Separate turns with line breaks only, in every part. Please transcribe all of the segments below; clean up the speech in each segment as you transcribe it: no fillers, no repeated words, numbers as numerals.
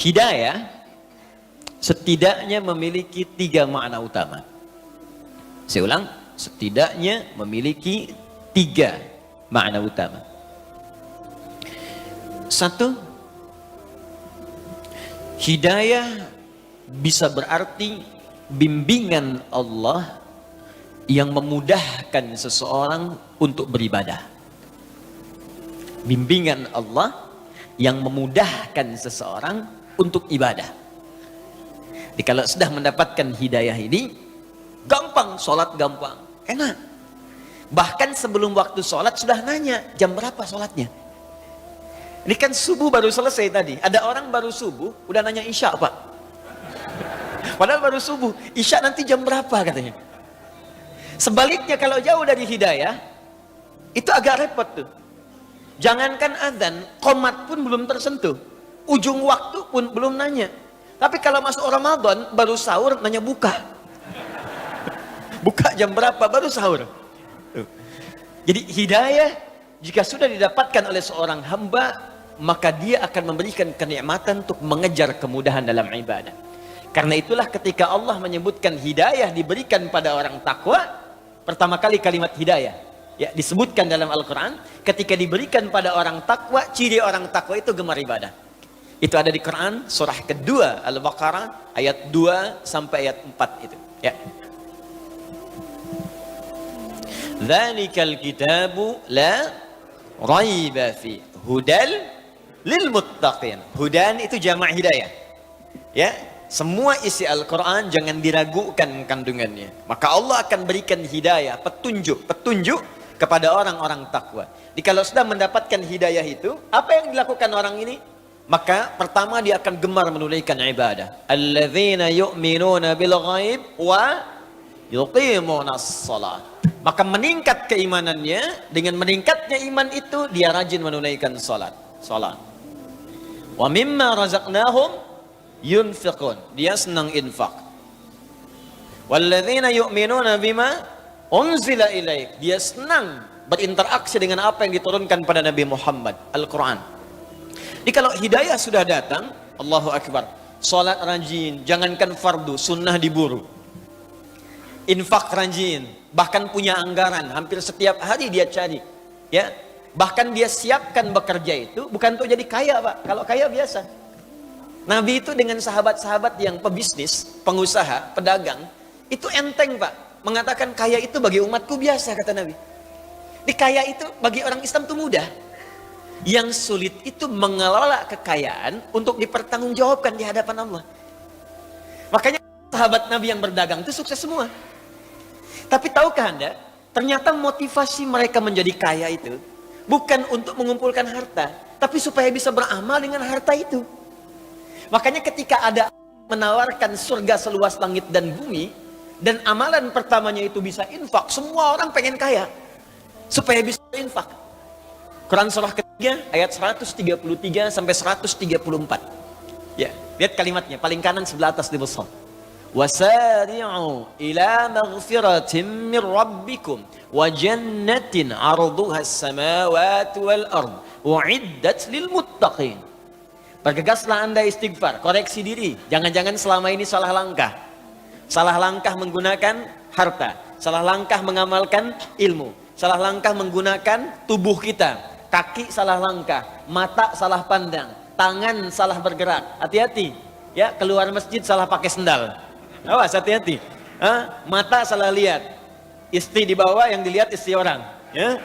Hidayah setidaknya memiliki 3 makna utama. Saya ulang, setidaknya memiliki 3 makna utama. 1, hidayah bisa berarti bimbingan Allah yang memudahkan seseorang untuk beribadah. Bimbingan Allah yang memudahkan seseorang untuk ibadah. Jadi kalau sudah mendapatkan hidayah ini, gampang, sholat gampang, enak. Bahkan sebelum waktu sholat sudah nanya, jam berapa sholatnya? Ini kan subuh baru selesai tadi. Ada orang baru subuh, udah nanya isya pak. Padahal baru subuh, isya nanti jam berapa katanya. Sebaliknya kalau jauh dari hidayah, itu agak repot tuh. Jangankan azan, qomat pun belum tersentuh. Ujung waktu pun belum nanya. Tapi kalau masuk Ramadan, baru sahur nanya buka. Buka jam berapa, baru sahur. Jadi hidayah, jika sudah didapatkan oleh seorang hamba, maka dia akan memberikan kenikmatan untuk mengejar kemudahan dalam ibadah. Karena itulah ketika Allah menyebutkan hidayah diberikan pada orang takwa, pertama kali kalimat hidayah ya disebutkan dalam Al-Quran. Ketika diberikan pada orang takwa, ciri orang takwa itu gemar ibadah. Itu ada di Quran surah kedua Al-Baqarah ayat 2 sampai ayat 4 itu ya. Dzalikal kitabu la raiba fi hudal lil muttaqin. Hudan itu jamak hidayah. Ya, semua isi Al-Quran jangan diragukan kandungannya. Maka Allah akan berikan hidayah, petunjuk kepada orang-orang takwa. Jadi kalau sudah mendapatkan hidayah itu, apa yang dilakukan orang ini? Maka pertama dia akan gemar menunaikan ibadah. Alladzina yu'minuna bil ghaib wa yuqimunas shalah. Maka meningkat keimanannya, dengan meningkatnya iman itu dia rajin menunaikan salat. Wa mimma razaqnahum yunfiqun. Dia senang infak. Walladzina yu'minuna bima unzila ilaik. Dia senang berinteraksi dengan apa yang diturunkan pada Nabi Muhammad, Al-Quran. Jadi kalau hidayah sudah datang, Allahu Akbar, salat rajin, jangankan fardu, sunnah diburu. Infak rajin, bahkan punya anggaran, hampir setiap hari dia cari. Ya, bahkan dia siapkan bekerja itu bukan untuk jadi kaya pak. Kalau kaya biasa. Nabi itu dengan sahabat-sahabat yang pebisnis, pengusaha, pedagang, itu enteng pak. Mengatakan kaya itu bagi umatku biasa kata Nabi. Di kaya itu bagi orang Islam itu mudah. Yang sulit itu mengelola kekayaan untuk dipertanggungjawabkan di hadapan Allah. Makanya sahabat Nabi yang berdagang itu sukses semua. Tapi tahukah Anda, ternyata motivasi mereka menjadi kaya itu bukan untuk mengumpulkan harta, tapi supaya bisa beramal dengan harta itu. Makanya ketika ada menawarkan surga seluas langit dan bumi, dan amalan pertamanya itu bisa infak, semua orang pengen kaya supaya bisa infak. Quran surah ketiga ayat 133 sampai 134. Ya, lihat kalimatnya, paling kanan sebelah atas di besar. Wasari'u ila maghfiratin min rabbikum wa jannatin 'arduha as-samawati wal ard u'iddat lil muttaqin. Bergegaslah Anda istighfar, koreksi diri. Jangan-jangan selama ini salah langkah. Salah langkah menggunakan harta, salah langkah mengamalkan ilmu, salah langkah menggunakan tubuh kita. Kaki salah langkah, mata salah pandang, tangan salah bergerak. Hati-hati, ya, keluar masjid salah pakai sendal. Awas, hati-hati. Mata salah lihat, istri di bawah yang dilihat istri orang. Ya,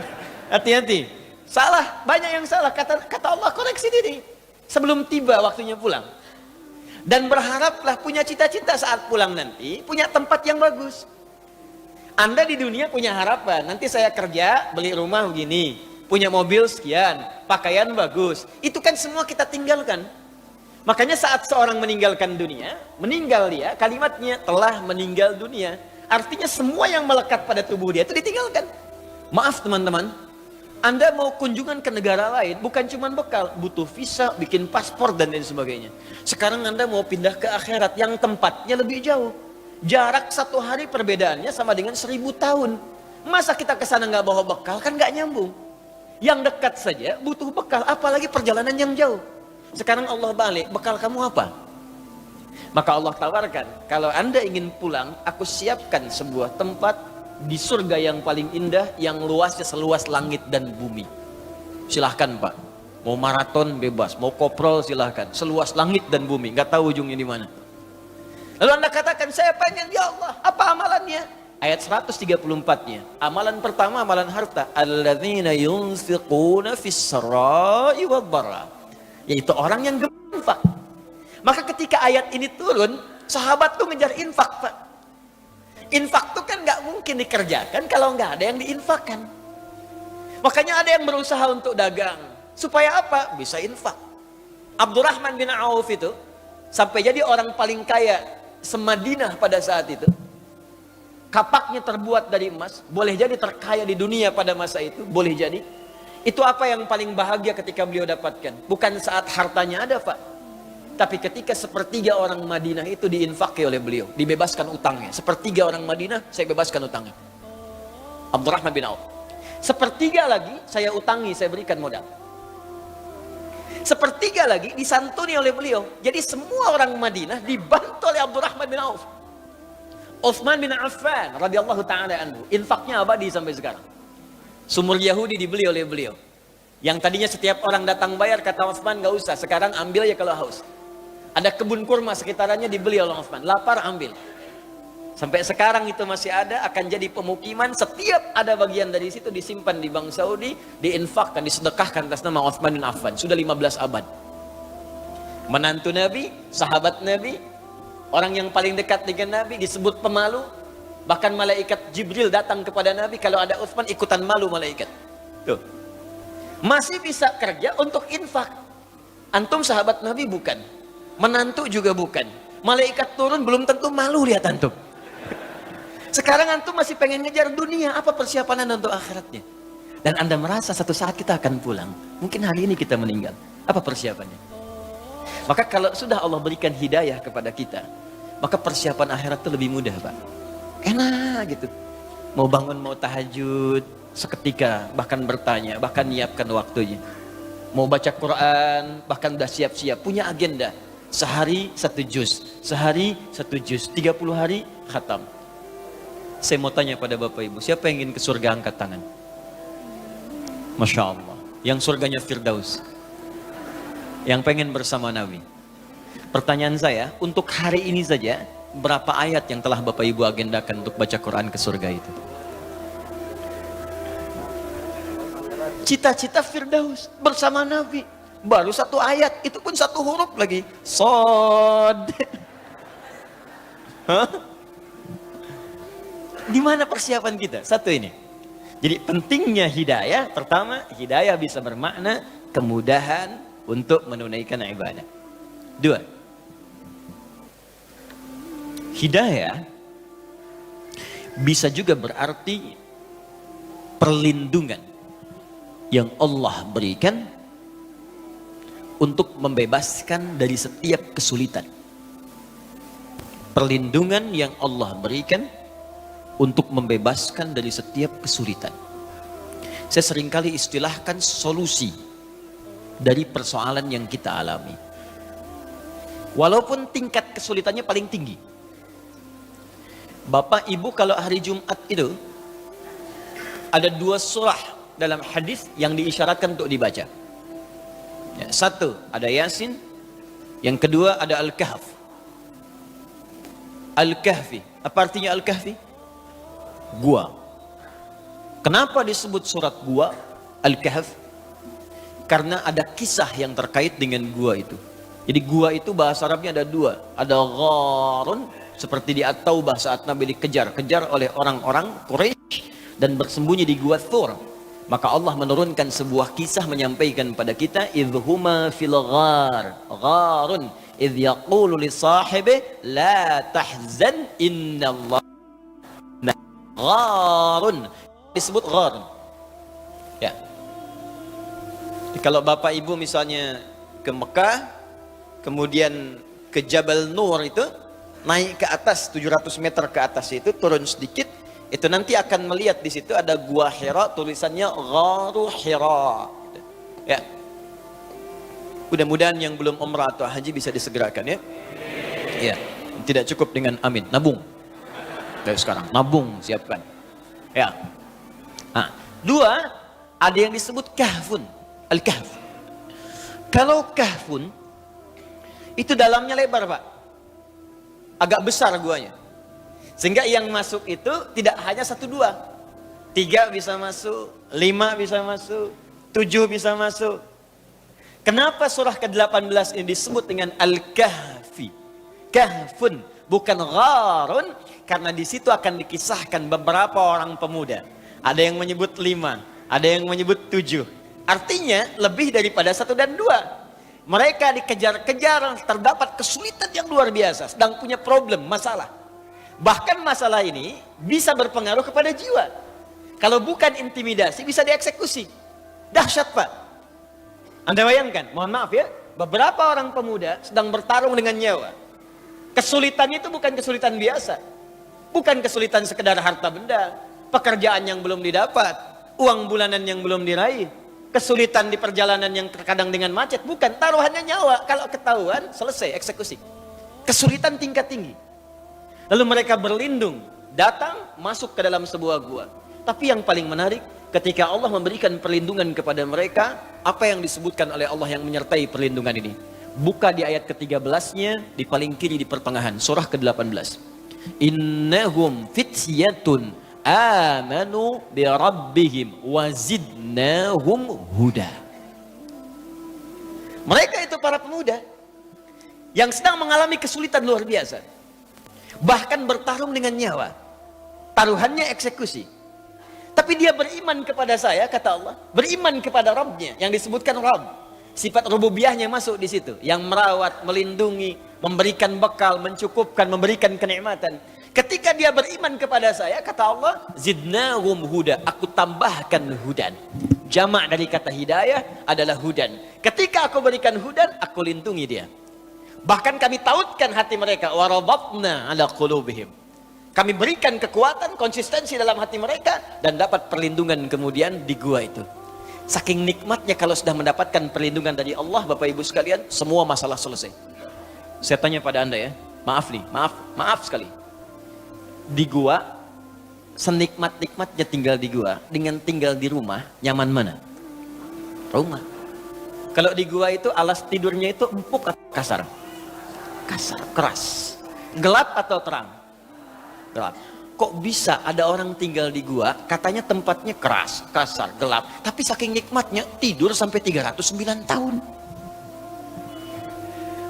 hati-hati. Salah, banyak yang salah. Kata Allah, koreksi diri sebelum tiba waktunya pulang. Dan berharaplah punya cita-cita saat pulang nanti, punya tempat yang bagus. Anda di dunia punya harapan, nanti saya kerja, beli rumah begini, punya mobil sekian, pakaian bagus. Itu kan semua kita tinggalkan. Makanya saat seorang meninggalkan dunia, meninggal dia, kalimatnya telah meninggal dunia. Artinya semua yang melekat pada tubuh dia itu ditinggalkan. Maaf teman-teman, Anda mau kunjungan ke negara lain, bukan cuma bekal, butuh visa, bikin paspor dan lain sebagainya. Sekarang Anda mau pindah ke akhirat yang tempatnya lebih jauh. Jarak 1 hari perbedaannya sama dengan 1000 tahun. Masa kita ke sana nggak bawa bekal, kan nggak nyambung. Yang dekat saja butuh bekal, apalagi perjalanan yang jauh. Sekarang Allah balik, bekal kamu apa? Maka Allah tawarkan, kalau Anda ingin pulang, aku siapkan sebuah tempat di surga yang paling indah, yang luasnya seluas langit dan bumi. Silahkan Pak, mau maraton bebas, mau koprol silahkan, seluas langit dan bumi, nggak tahu ujungnya di mana. Lalu Anda katakan, saya pengen, ya Allah, apa amalannya? Ayat 134-nya. Amalan pertama, amalan harta. Alladzina yunfiquna fis sarai wad dharra. Yaitu orang yang gemar infak. Maka ketika ayat ini turun, sahabat tuh ngejar infak, Pak. Infak tuh kan nggak mungkin dikerjakan kalau nggak ada yang diinfakkan. Makanya ada yang berusaha untuk dagang. Supaya apa? Bisa infak. Abdurrahman bin Auf itu sampai jadi orang paling kaya se-Madinah pada saat itu. Kapaknya terbuat dari emas, boleh jadi terkaya di dunia pada masa itu, boleh jadi. Itu apa yang paling bahagia ketika beliau dapatkan? Bukan saat hartanya ada, Pak. Tapi ketika sepertiga orang Madinah itu diinfaki oleh beliau, dibebaskan utangnya. Sepertiga orang Madinah, saya bebaskan utangnya. Abdurrahman bin Auf. Sepertiga lagi, saya utangi, saya berikan modal. Sepertiga lagi disantuni oleh beliau. Jadi semua orang Madinah dibantu oleh Abdurrahman bin Auf. Utsman bin Affan radhiyallahu taala anhu, infaknya abadi sampai sekarang. Sumur Yahudi dibeli oleh beliau. Yang tadinya setiap orang datang bayar, kata Utsman, nggak usah, sekarang ambil ya kalau haus. Ada kebun kurma sekitarannya dibeli oleh Utsman, lapar ambil. Sampai sekarang itu masih ada, akan jadi pemukiman, setiap ada bagian dari situ disimpan di Bank Saudi, diinfakkan, disedekahkan atas nama Utsman bin Affan. Sudah 15 abad. Menantu Nabi, sahabat Nabi, orang yang paling dekat dengan Nabi, disebut pemalu. Bahkan malaikat Jibril datang kepada Nabi, kalau ada Utsman ikutan malu malaikat. Tuh. Masih bisa kerja untuk infak. Antum sahabat Nabi bukan. Menantu juga bukan. Malaikat turun belum tentu malu lihat antum. Sekarang antum masih pengen ngejar dunia, apa persiapan Anda untuk akhiratnya? Dan Anda merasa satu saat kita akan pulang. Mungkin hari ini kita meninggal. Apa persiapannya? Maka kalau sudah Allah berikan hidayah kepada kita, maka persiapan akhirat itu lebih mudah, Pak. Enak gitu. Mau bangun, mau tahajud, seketika, bahkan bertanya, bahkan nyiapkan waktunya. Mau baca Quran, bahkan udah siap-siap, punya agenda. Sehari 1 juz, sehari 1 juz, 30 hari khatam. Saya mau tanya pada Bapak Ibu, siapa yang ingin ke surga angkat tangan? Masya Allah. Yang surganya Firdaus. Yang pengen bersama Nabi. Pertanyaan saya, untuk hari ini saja, berapa ayat yang telah Bapak Ibu agendakan untuk baca Quran ke surga itu? Cita-cita Firdaus bersama Nabi. Baru 1 ayat, itu pun 1 huruf lagi. Sod. Hah? Di mana persiapan kita? 1 ini. Jadi pentingnya hidayah, pertama, hidayah bisa bermakna kemudahan untuk menunaikan ibadah. 2, hidayah bisa juga berarti perlindungan yang Allah berikan untuk membebaskan dari setiap kesulitan. Perlindungan yang Allah berikan untuk membebaskan dari setiap kesulitan. Saya seringkali istilahkan solusi dari persoalan yang kita alami. Walaupun tingkat kesulitannya paling tinggi. Bapak Ibu kalau hari Jumat itu ada 2 surah dalam hadis yang diisyaratkan untuk dibaca. Ya, 1 ada Yasin, yang kedua ada Al-Kahf. Al-Kahfi, apa artinya Al-Kahfi? Gua. Kenapa disebut surat gua Al-Kahf? Karena ada kisah yang terkait dengan gua itu. Jadi gua itu bahasa Arabnya ada 2. Ada gharun, seperti di At-Taubah saat Nabi dikejar-kejar oleh orang-orang Quraisy dan bersembunyi di gua Thur. Maka Allah menurunkan sebuah kisah menyampaikan pada kita, idhuma fil ghar, gharun, idh yaqulu li sahibi la tahzan innallaha gharun, disebut gharun. Ya. Kalau Bapak Ibu misalnya ke Mekah, kemudian ke Jabal Nur itu, naik ke atas 700 meter ke atas itu, turun sedikit, itu nanti akan melihat di situ ada gua Hira, tulisannya Gharu Hira. Ya. Mudah-mudahan yang belum umrah atau haji bisa disegerakan ya. Ya, tidak cukup dengan amin, nabung. Dari sekarang, nabung, siapkan. Ya. Nah, dua, ada yang disebut kahfun, al-kahf. Kalau kahfun, itu dalamnya lebar Pak. Agak besar guanya. Sehingga yang masuk itu tidak hanya 1, 2. 3 bisa masuk, 5 bisa masuk, 7 bisa masuk. Kenapa surah ke-18 ini disebut dengan Al-Kahfi? Kahfun, bukan gharun, karena di situ akan dikisahkan beberapa orang pemuda. Ada yang menyebut 5, ada yang menyebut 7. Artinya lebih daripada 1 dan 2. Mereka dikejar-kejar, terdapat kesulitan yang luar biasa, sedang punya problem, masalah. Bahkan masalah ini bisa berpengaruh kepada jiwa. Kalau bukan intimidasi, bisa dieksekusi. Dahsyat Pak. Anda bayangkan, mohon maaf ya, beberapa orang pemuda sedang bertarung dengan nyawa. Kesulitan itu bukan kesulitan biasa. Bukan kesulitan sekedar harta benda, pekerjaan yang belum didapat, uang bulanan yang belum diraih, kesulitan di perjalanan yang terkadang dengan macet. Bukan, taruhannya nyawa. Kalau ketahuan, selesai eksekusi. Kesulitan tingkat tinggi. Lalu mereka berlindung, datang, masuk ke dalam sebuah gua. Tapi yang paling menarik, ketika Allah memberikan perlindungan kepada mereka, apa yang disebutkan oleh Allah yang menyertai perlindungan ini? Buka di ayat ke-13-nya, di paling kiri di pertengahan, surah ke-18. Innahum fityatun amanu bi rabbihim wa zidnahum huda. Mereka itu para pemuda yang sedang mengalami kesulitan luar biasa. Bahkan bertarung dengan nyawa. Taruhannya eksekusi. Tapi dia beriman kepada saya, kata Allah. Beriman kepada Rabbnya, yang disebutkan Rabb. Sifat rububiyahnya masuk di situ. Yang merawat, melindungi, memberikan bekal, mencukupkan, memberikan kenikmatan. Ketika dia beriman kepada saya, kata Allah, zidnahum huda. Aku tambahkan hudan. Jamak dari kata hidayah adalah hudan. Ketika aku berikan hudan, aku lindungi dia. Bahkan kami tautkan hati mereka. Warabatna ala qulubihim. Kami berikan kekuatan, konsistensi dalam hati mereka, dan dapat perlindungan kemudian di gua itu. Saking nikmatnya kalau sudah mendapatkan perlindungan dari Allah, Bapak Ibu sekalian, semua masalah selesai. Saya tanya pada Anda ya, maaf nih, maaf sekali. Di gua, senikmat-nikmatnya tinggal di gua, dengan tinggal di rumah, nyaman mana? Rumah. Kalau di gua itu alas tidurnya itu empuk atau kasar? Kasar, keras. Gelap atau terang? Gelap. Kok bisa ada orang tinggal di gua, katanya tempatnya keras, kasar, gelap, tapi saking nikmatnya tidur sampai 309 tahun.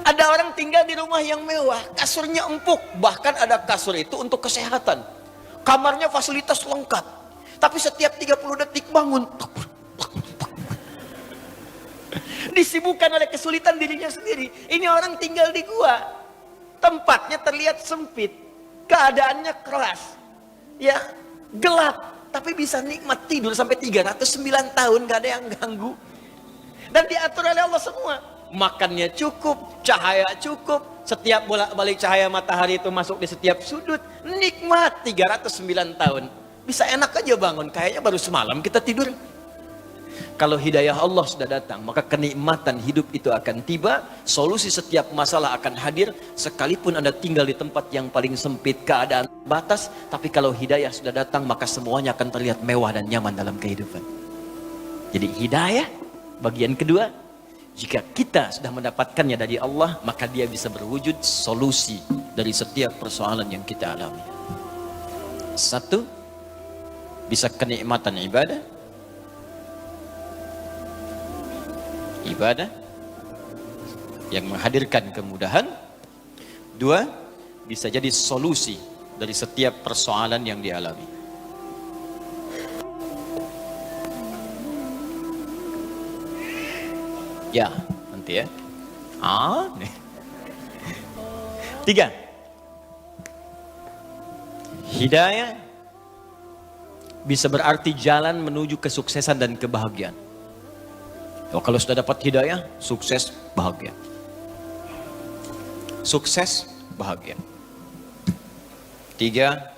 Ada orang tinggal di rumah yang mewah, kasurnya empuk, bahkan ada kasur itu untuk kesehatan. Kamarnya fasilitas lengkap, tapi setiap 30 detik bangun. Disibukkan oleh kesulitan dirinya sendiri. Ini orang tinggal di gua, tempatnya terlihat sempit, keadaannya keras, ya gelap, tapi bisa nikmat tidur sampai 309 tahun, gak ada yang ganggu. Dan diatur oleh Allah semua. Makannya cukup, cahaya cukup, setiap bolak-balik cahaya matahari itu masuk di setiap sudut, nikmat 309 tahun. Bisa enak aja bangun, kayaknya baru semalam kita tidur. Kalau hidayah Allah sudah datang, maka kenikmatan hidup itu akan tiba, solusi setiap masalah akan hadir, sekalipun Anda tinggal di tempat yang paling sempit, keadaan batas, tapi kalau hidayah sudah datang, maka semuanya akan terlihat mewah dan nyaman dalam kehidupan. Jadi hidayah, bagian kedua, jika kita sudah mendapatkannya dari Allah, maka dia bisa berwujud solusi dari setiap persoalan yang kita alami. Satu, bisa kenikmatan ibadah. Ibadah yang menghadirkan kemudahan. Dua, bisa jadi solusi dari setiap persoalan yang dialami. Ya, nanti ya. Nih. Tiga, hidayah bisa berarti jalan menuju kesuksesan dan kebahagiaan. Kalau sudah dapat hidayah, sukses, bahagia. Sukses, bahagia. Tiga,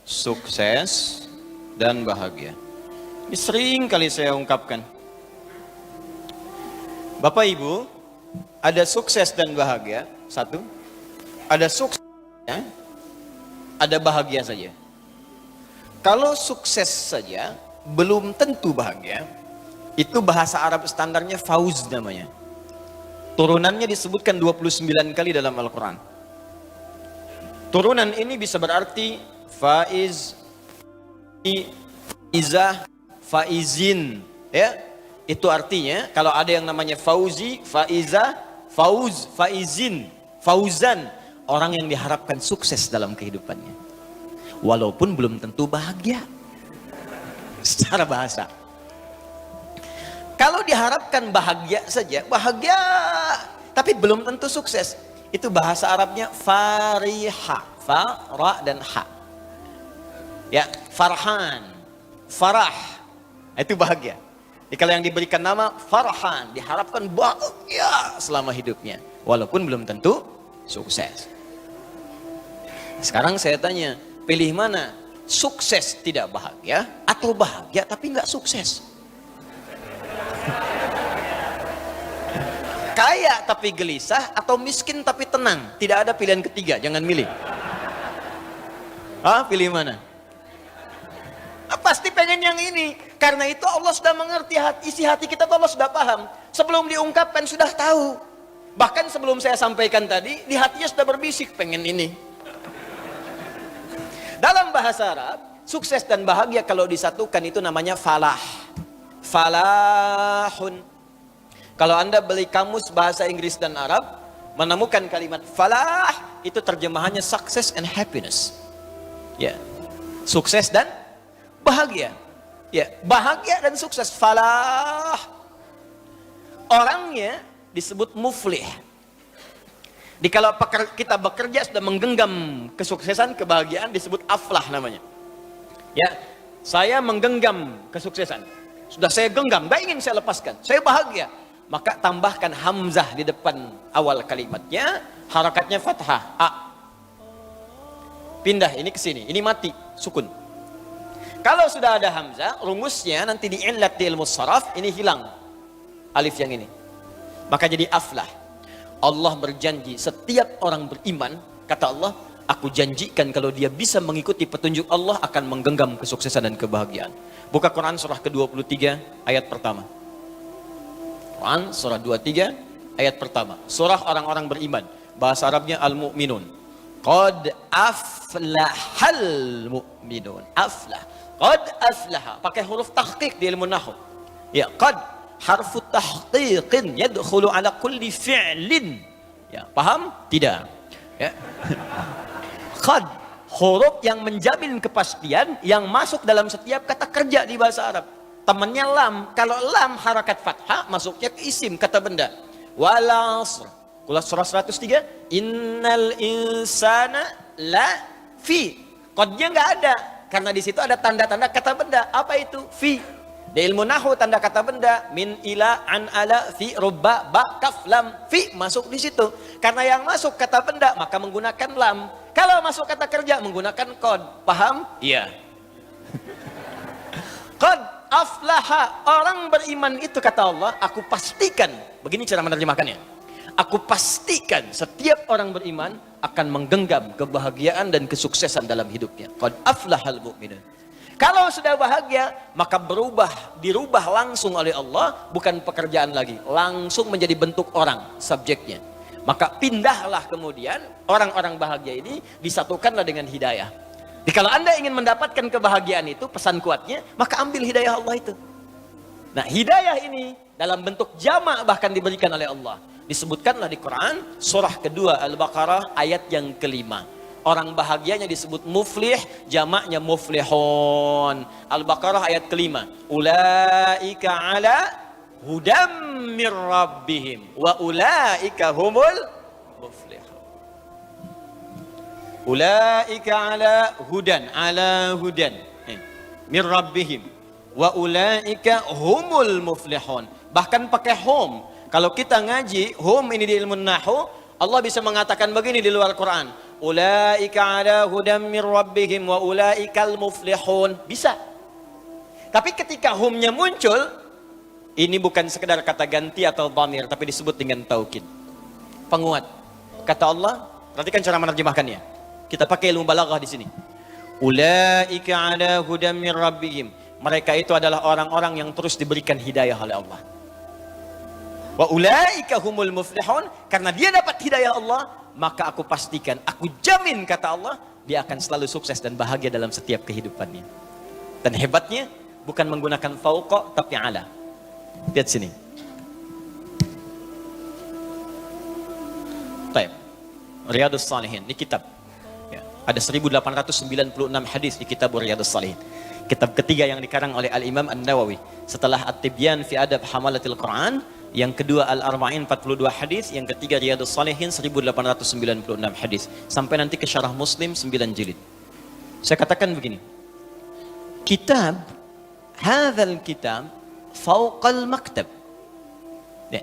sukses dan bahagia. Ini sering kali saya ungkapkan. Bapak Ibu, Ada sukses dan bahagia, satu. Ada sukses, ya, ada bahagia saja. Kalau sukses saja, belum tentu bahagia. Itu bahasa Arab standarnya fauz namanya. Turunannya disebutkan 29 kali dalam Al-Quran. Turunan ini bisa berarti faiz, faizah, faizin. Ya, itu artinya kalau ada yang namanya fauzi, faizah, fauz, faizin, fauzan, orang yang diharapkan sukses dalam kehidupannya. Walaupun belum tentu bahagia secara bahasa. Kalau diharapkan bahagia saja, bahagia tapi belum tentu sukses. Itu bahasa Arabnya fariha, fa, ra dan ha. Ya, farhan, farah. Itu bahagia. Jadi kalau yang diberikan nama farhan, diharapkan bahagia selama hidupnya, walaupun belum tentu sukses. Sekarang saya tanya, pilih mana? Sukses tidak bahagia atau bahagia tapi nggak sukses? Kaya tapi gelisah atau miskin tapi tenang? Tidak ada pilihan ketiga, jangan milih. Pilih mana? Pasti pengen yang ini. Karena itu Allah sudah mengerti isi hati kita, Allah sudah paham. Sebelum diungkapkan sudah tahu. Bahkan sebelum saya sampaikan tadi, di hatinya sudah berbisik pengen ini. Dalam bahasa Arab, sukses dan bahagia kalau disatukan itu namanya falah. Falahun. Kalau Anda beli kamus bahasa Inggris dan Arab, menemukan kalimat falah, itu terjemahannya success and happiness. Ya. Sukses dan bahagia. Ya, bahagia dan sukses, falah. Orangnya disebut muflih. Di kalau kita bekerja sudah menggenggam kesuksesan, kebahagiaan, disebut aflah namanya. Ya, saya menggenggam kesuksesan. Sudah saya genggam, gak ingin saya lepaskan. Saya bahagia. Maka tambahkan hamzah di depan awal kalimatnya, harakatnya fathah, a. Pindah ini ke sini, ini mati, sukun. Kalau sudah ada hamzah, rumusnya nanti di'illat di ilmu saraf, ini hilang alif yang ini. Maka jadi aflah. Allah berjanji setiap orang beriman, kata Allah, aku janjikan kalau dia bisa mengikuti petunjuk Allah akan menggenggam kesuksesan dan kebahagiaan. Buka Quran surah ke-23 ayat pertama. Quran surah 23 ayat pertama. Surah orang-orang beriman. Bahasa Arabnya al-mu'minun. Qad aflahal mu'minun. Aflah. Qad aflaha. Pakai huruf tahqiq di ilmu nahwu. Ya, qad harfu tahqiqin yadkhulu ala kulli fi'lin. Ya, paham? Tidak. Ya. Qad, huruf yang menjamin kepastian yang masuk dalam setiap kata kerja di bahasa Arab. Temannya lam. Kalau lam harakat fathah masuknya ke isim, kata benda. Wal 'asr. Surah 103, innal insana la fi. Qadnya enggak ada karena di situ ada tanda-tanda kata benda. Apa itu? Fi. Di ilmu nahwu tanda kata benda min, ila, an, ala, fi, rubba, ba, kaf, lam, fi masuk di situ. Karena yang masuk kata benda maka menggunakan lam. Kalau masuk kata kerja menggunakan qad. Paham? Iya. Qad aflaha, orang beriman itu kata Allah, aku pastikan, begini cara menerjemahkannya. Aku pastikan setiap orang beriman akan menggenggam kebahagiaan dan kesuksesan dalam hidupnya. Qad aflahal mu'minun. Kalau sudah bahagia, maka dirubah langsung oleh Allah, bukan pekerjaan lagi, langsung menjadi bentuk orang, subjeknya. Maka pindahlah kemudian orang-orang bahagia ini disatukanlah dengan hidayah. Jadi kalau Anda ingin mendapatkan kebahagiaan itu, pesan kuatnya, maka ambil hidayah Allah itu. Nah, hidayah ini dalam bentuk jamak bahkan diberikan oleh Allah. Disebutkanlah di Quran, surah kedua Al-Baqarah ayat yang kelima. Orang bahagianya disebut muflih, jamaknya muflihun. Al-Baqarah ayat kelima. Ulaika ala hudam mir rabbihim wa ulaika humul muflihun. Ulaika ala hudan mir rabbihim wa ulaika humul muflihun. Bahkan pakai hum. Kalau kita ngaji hum ini di ilmu nahwu, Allah bisa mengatakan begini di luar Quran. Ulaika ala hudam mir rabbihim wa ulaikal muflihun. Bisa. Tapi ketika humnya muncul, Ini bukan sekedar kata ganti atau dhamir, tapi disebut dengan taukid. Penguat. Kata Allah, perhatikan cara menerjemahkannya. Kita pakai ilmu balaghah di sini. Ulaika ala hudam min rabbihim. Mereka itu adalah orang-orang yang terus diberikan hidayah oleh Allah. Wa ulaika humul muflihun. Karena dia dapat hidayah Allah, maka aku pastikan, aku jamin, kata Allah, dia akan selalu sukses dan bahagia dalam setiap kehidupannya. Dan hebatnya, bukan menggunakan fauqa, tapi ala. Lihat sini. Baik. Riyadhus Shalihin, ini kitab. Ya, ada 1896 hadis di kitab Riyadhus Shalihin. Kitab ketiga yang dikarang oleh Al-Imam An-Nawawi. Setelah At-Tibyan fi Adab Hamalatil Quran, yang kedua Al-Arba'in 42 hadis, yang ketiga Riyadhus Shalihin 1896 hadis. Sampai nanti ke Syarah Muslim 9 jilid. Saya katakan begini. Kitab, hadzal kitab fauqal maktab. Ya.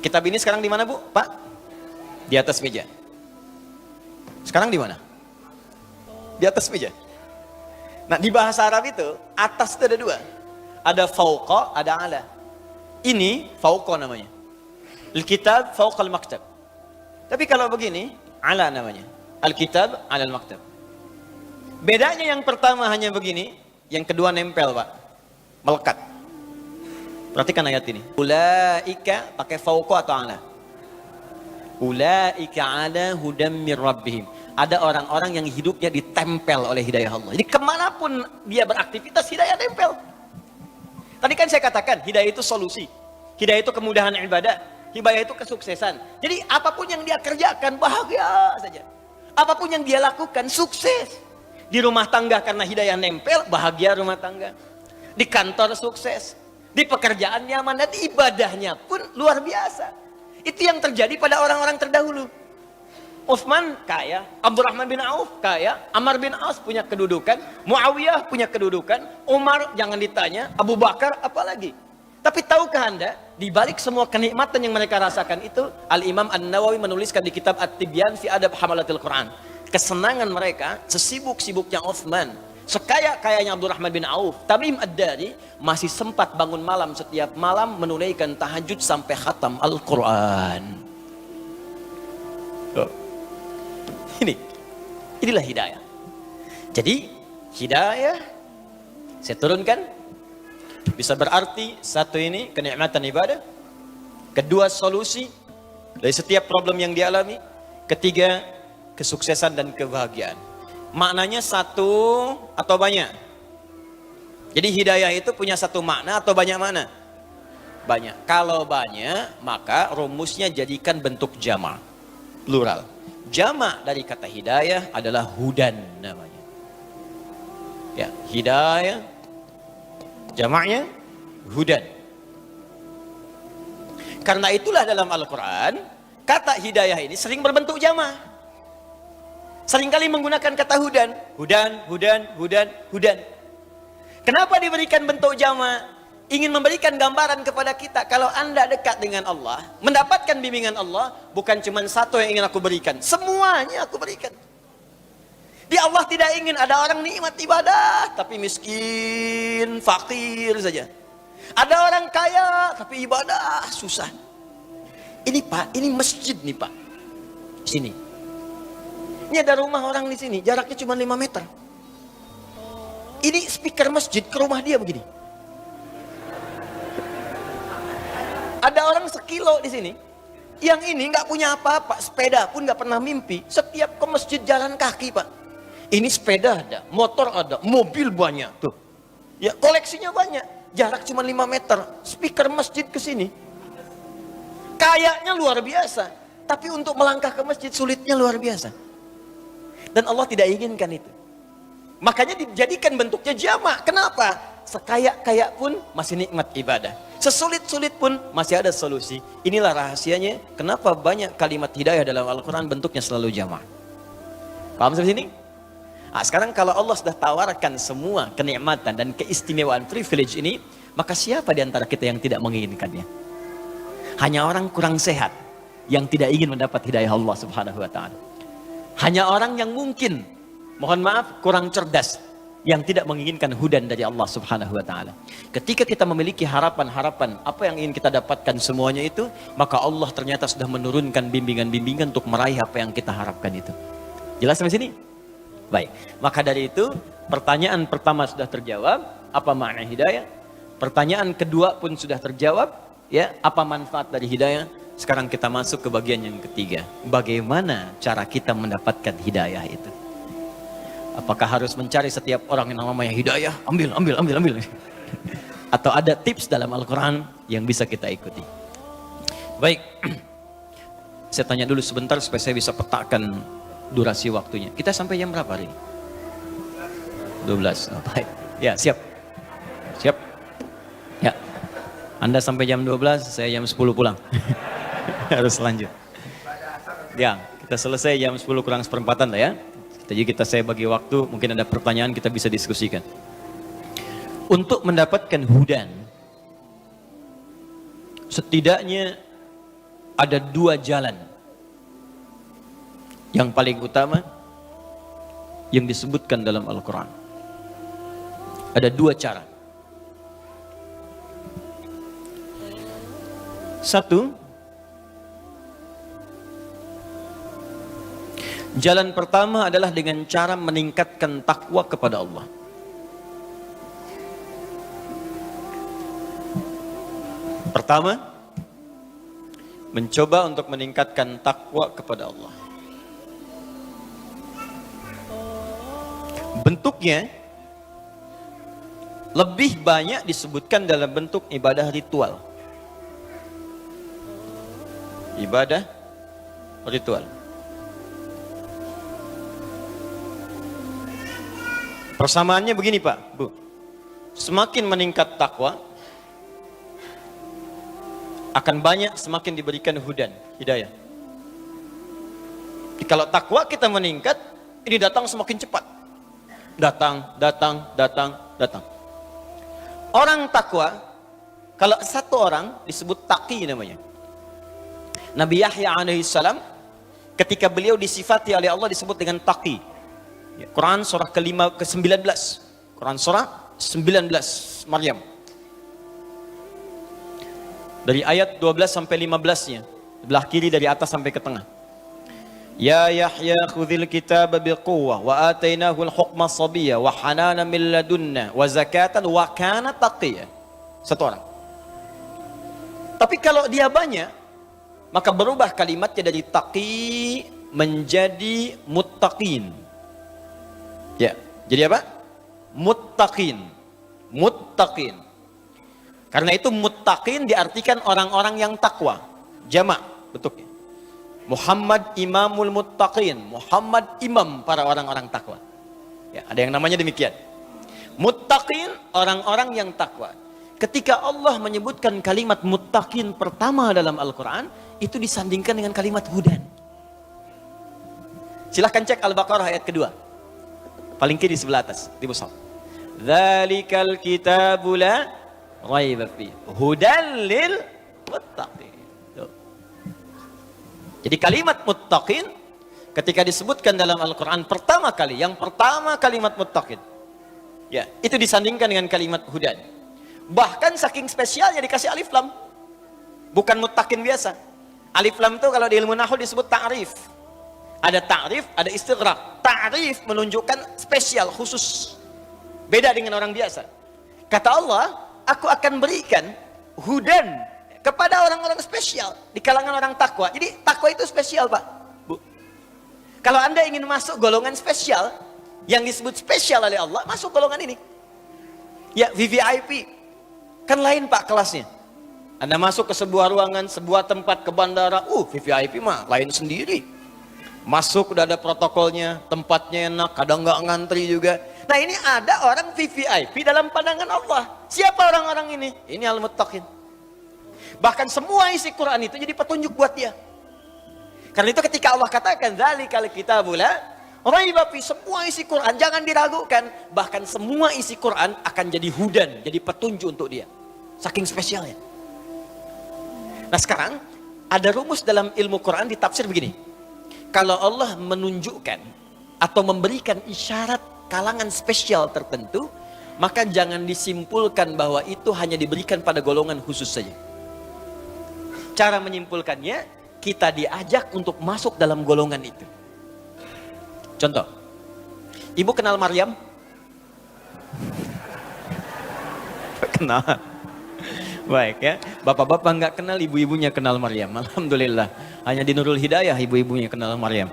Kitab ini sekarang di mana, Bu? Pak? Di atas meja. Sekarang di mana? Di atas meja. Nah, di bahasa Arab itu atas itu ada dua. Ada fauqa, ada ala. Ini fauqa namanya. Al-kitab fauqal maktab. Tapi kalau begini, ala namanya. Al-kitab ala al-maktab. Bedanya yang pertama hanya begini, yang kedua nempel, Pak. Melekat. Perhatikan ayat ini. Ulaika pakai fauqa atau ala? Ulaika ala hudam mir rabbihim. Ada orang-orang yang hidupnya ditempel oleh hidayah Allah. Jadi kemanapun dia beraktivitas, hidayah tempel. Tadi kan saya katakan, hidayah itu solusi. Hidayah itu kemudahan ibadah. Hidayah itu kesuksesan. Jadi apapun yang dia kerjakan, bahagia saja. Apapun yang dia lakukan, sukses. Di rumah tangga karena hidayah nempel, bahagia rumah tangga. Di kantor sukses. Di pekerjaan nyaman, dan ibadahnya pun luar biasa. Itu yang terjadi pada orang-orang terdahulu. Utsman kaya, Abdurrahman bin Auf kaya, Ammar bin As punya kedudukan, Muawiyah punya kedudukan, Umar jangan ditanya, Abu Bakar apalagi. Tapi tahukah Anda, di balik semua kenikmatan yang mereka rasakan itu, Al-Imam An-Nawawi menuliskan di kitab At-Tibyan fi Adab Hamalatil Quran. Kesenangan mereka, sesibuk-sibuknya Utsman, sekaya-kayanya Abdurrahman bin Auf, Tamim Ad-Dari masih sempat bangun malam setiap malam menunaikan tahajud sampai khatam Al-Quran. Inilah hidayah. Jadi hidayah saya turunkan bisa berarti satu, ini kenikmatan ibadah, kedua solusi dari setiap problem yang dialami, ketiga kesuksesan dan kebahagiaan. Maknanya satu atau banyak? Jadi hidayah itu punya satu makna atau banyak makna? Banyak. Kalau banyak, maka rumusnya jadikan bentuk jama', plural. Jama' dari kata hidayah adalah hudan namanya. Ya, hidayah jamaknya hudan. Karena itulah dalam Al-Quran kata hidayah ini sering berbentuk jama'. Seringkali menggunakan kata hudan. Hudan, hudan, hudan, hudan. Kenapa diberikan bentuk jama'? Ingin memberikan gambaran kepada kita, kalau Anda dekat dengan Allah, mendapatkan bimbingan Allah, bukan cuma satu yang ingin aku berikan, semuanya aku berikan. Di Allah tidak ingin ada orang nikmat ibadah tapi miskin, fakir saja. Ada orang kaya tapi ibadah susah. Ini Pak, ini masjid nih Pak. Sini. Ini ada rumah orang di sini, jaraknya cuma 5 meter. Ini speaker masjid ke rumah dia begini. Ada orang sekilo di sini, yang ini nggak punya apa-apa, sepeda pun nggak pernah mimpi. Setiap ke masjid jalan kaki Pak. Ini sepeda ada, motor ada, mobil banyak tuh. Ya koleksinya banyak, jarak cuma 5 meter. Speaker masjid ke sini, kayaknya luar biasa. Tapi untuk melangkah ke masjid sulitnya luar biasa. Dan Allah tidak inginkan itu. Makanya dijadikan bentuknya jamak. Kenapa? Sekaya-kaya pun masih nikmat ibadah. Sesulit-sulit pun masih ada solusi. Inilah rahasianya kenapa banyak kalimat hidayah dalam Al-Quran bentuknya selalu jamaah. Paham sampai sini? Nah, sekarang kalau Allah sudah tawarkan semua kenikmatan dan keistimewaan privilege ini, maka siapa di antara kita yang tidak menginginkannya? Hanya orang kurang sehat yang tidak ingin mendapat hidayah Allah Subhanahu wa ta'ala. Hanya orang yang mungkin, mohon maaf, kurang cerdas, yang tidak menginginkan hudan dari Allah Subhanahu wa taala. Ketika kita memiliki harapan-harapan apa yang ingin kita dapatkan semuanya itu, maka Allah ternyata sudah menurunkan bimbingan-bimbingan untuk meraih apa yang kita harapkan itu. Jelas sampai sini? Baik. Maka dari itu, pertanyaan pertama sudah terjawab, apa makna hidayah? Pertanyaan kedua pun sudah terjawab, ya, apa manfaat dari hidayah? Sekarang kita masuk ke bagian yang ketiga. Bagaimana cara kita mendapatkan hidayah itu? Apakah harus mencari setiap orang yang namanya hidayah? Ambil. Atau ada tips dalam Al-Quran yang bisa kita ikuti? Baik. Saya tanya dulu sebentar supaya saya bisa petakan durasi waktunya. Kita sampai jam berapa hari? 12. Oh, baik. Ya, siap. Ya. Anda sampai jam 12, saya jam 10 pulang. Harus lanjut. Ya, kita selesai jam 10 kurang seperempatan lah ya. Jadi saya bagi waktu, mungkin ada pertanyaan kita bisa diskusikan. Untuk mendapatkan hudan, setidaknya ada 2 jalan. Yang paling utama, yang disebutkan dalam Al-Quran. Ada 2 cara. Satu, jalan pertama adalah dengan cara meningkatkan takwa kepada Allah. Pertama, mencoba untuk meningkatkan takwa kepada Allah. Bentuknya lebih banyak disebutkan dalam bentuk ibadah ritual. Ibadah ritual. Persamaannya begini Pak, Bu. Semakin meningkat takwa, akan banyak semakin diberikan hudan, hidayah. Jadi kalau takwa kita meningkat, ini datang semakin cepat. Datang. Orang takwa, kalau satu orang disebut taqi namanya. Nabi Yahya alaihissalam, ketika beliau disifati oleh Allah disebut dengan taqi. Quran surah ke-19. Quran surah 19 Maryam. Dari ayat 12 sampai 15-nya. Sebelah kiri dari atas sampai ke tengah. Ya Yahya khudhil kitaba biquwwah wa atainahu al-hukma sabiyya wa hanana min ladunna wa zakatan wa kana taqiyya. Satu orang. Tapi kalau dia banyak, maka berubah kalimatnya dari taqi menjadi muttaqin. Ya, jadi apa? Muttaqin. Karena itu muttaqin diartikan orang-orang yang takwa. Jamak bentuknya. Muhammad imamul muttaqin. Muhammad imam para orang-orang takwa. Ya, ada yang namanya demikian. Muttaqin, orang-orang yang takwa. Ketika Allah menyebutkan kalimat muttaqin pertama dalam Al-Quran, itu disandingkan dengan kalimat hudan. Silahkan cek Al-Baqarah ayat kedua. Paling kiri sebelah atas, di mushaf. Dzalikal kitabu la raiba fihi hudan lil muttaqin. Jadi kalimat muttaqin ketika disebutkan dalam Al-Quran pertama kali, yang pertama kalimat muttaqin, ya, itu disandingkan dengan kalimat hudan. Bahkan saking spesialnya dikasih alif lam. Bukan muttaqin biasa. Alif lam itu kalau di ilmu nahwu disebut ta'rif. Ada ta'rif, ada istighraq. Ta'rif menunjukkan spesial, khusus. Beda dengan orang biasa. Kata Allah, aku akan berikan hudan kepada orang-orang spesial di kalangan orang takwa. Jadi takwa itu spesial, Pak, Bu. Kalau Anda ingin masuk golongan spesial yang disebut spesial oleh Allah, masuk golongan ini. Ya, VVIP. Kan lain, Pak, kelasnya. Anda masuk ke sebuah ruangan, sebuah tempat, ke bandara, VVIP mah lain sendiri. Masuk udah ada protokolnya, tempatnya enak, kadang nggak ngantri juga. Nah, ini ada orang VVIP dalam pandangan Allah. Siapa orang-orang ini? Ini al-muttaqin. Bahkan semua isi Quran itu jadi petunjuk buat dia. Karena itu ketika Allah katakan dzalikal kitabul la raiba fi, semua isi Quran jangan diragukan. Bahkan semua isi Quran akan jadi hudan, jadi petunjuk untuk dia. Saking spesialnya. Nah, sekarang ada rumus dalam ilmu Quran ditafsir begini. Kalau Allah menunjukkan atau memberikan isyarat kalangan spesial tertentu, maka jangan disimpulkan bahwa itu hanya diberikan pada golongan khusus saja. Cara menyimpulkannya, kita diajak untuk masuk dalam golongan itu. Contoh, ibu kenal Maryam? Kenal. Baik ya, bapak-bapak nggak kenal, ibu-ibunya kenal Maryam. Alhamdulillah, hanya di Nurul Hidayah ibu-ibunya kenal Maryam.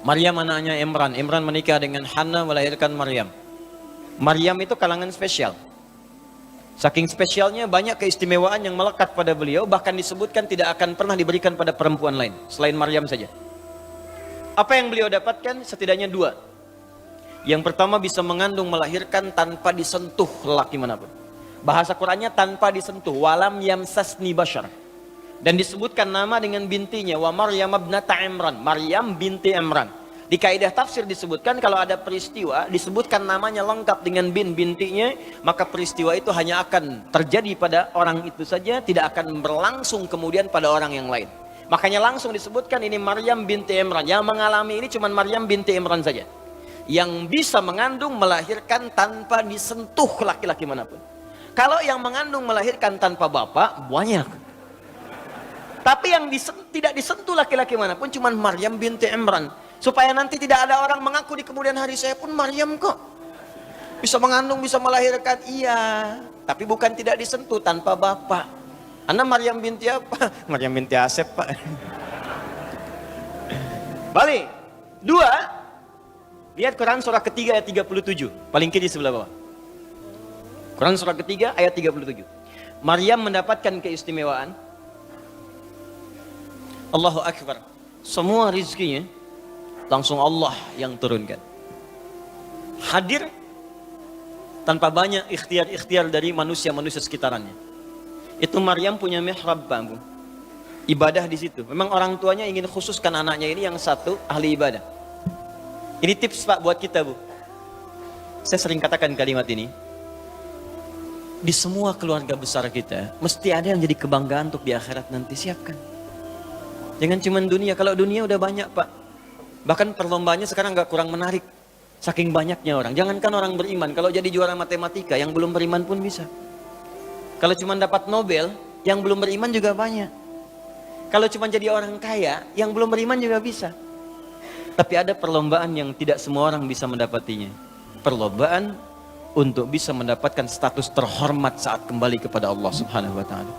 Maryam anaknya Imran. Imran menikah dengan Hannah, melahirkan Maryam. Maryam itu kalangan spesial. Saking spesialnya banyak keistimewaan yang melekat pada beliau, bahkan disebutkan tidak akan pernah diberikan pada perempuan lain selain Maryam saja. Apa yang beliau dapatkan? Setidaknya dua. Yang pertama, bisa mengandung, melahirkan tanpa disentuh lelaki manapun. Bahasa Qur'annya tanpa disentuh, walam yamsasni bashar. Dan disebutkan nama dengan bintinya, wa Maryam ibnata Imran, Maryam binti Imran. Di kaidah tafsir disebutkan kalau ada peristiwa disebutkan namanya lengkap dengan bintinya, maka peristiwa itu hanya akan terjadi pada orang itu saja, tidak akan berlangsung kemudian pada orang yang lain. Makanya langsung disebutkan ini Maryam binti Imran. Yang mengalami ini cuma Maryam binti Imran saja, yang bisa mengandung, melahirkan tanpa disentuh laki-laki manapun. Kalau yang mengandung, melahirkan tanpa bapak, banyak. Tapi yang tidak disentuh laki-laki manapun cuma Maryam binti Imran. Supaya nanti tidak ada orang mengaku di kemudian hari, saya pun Maryam kok. Bisa mengandung, bisa melahirkan, iya. Tapi bukan tidak disentuh, tanpa bapak. Anda Maryam binti apa? Maryam binti Asep, Pak. Balik. Dua. Lihat Quran surah ketiga ayat 37. Paling kiri sebelah bawah. Quran surah ketiga ayat 37. Maryam mendapatkan keistimewaan. Allahu Akbar. Semua rizkinya langsung Allah yang turunkan. Hadir tanpa banyak ikhtiar-ikhtiar dari manusia-manusia sekitarannya. Itu Maryam punya mihrab, Bu. Ibadah di situ. Memang orang tuanya ingin khususkan anaknya ini yang satu ahli ibadah. Ini tips Pak buat kita, Bu. Saya sering katakan kalimat ini. Di semua keluarga besar kita, mesti ada yang jadi kebanggaan untuk di akhirat nanti. Siapkan. Jangan cuma dunia. Kalau dunia udah banyak, Pak. Bahkan perlombaannya sekarang nggak kurang menarik. Saking banyaknya orang. Jangankan orang beriman. Kalau jadi juara matematika, yang belum beriman pun bisa. Kalau cuma dapat Nobel, yang belum beriman juga banyak. Kalau cuma jadi orang kaya, yang belum beriman juga bisa. Tapi ada perlombaan yang tidak semua orang bisa mendapatinya. Perlombaan untuk bisa mendapatkan status terhormat saat kembali kepada Allah Subhanahu wa Ta'ala.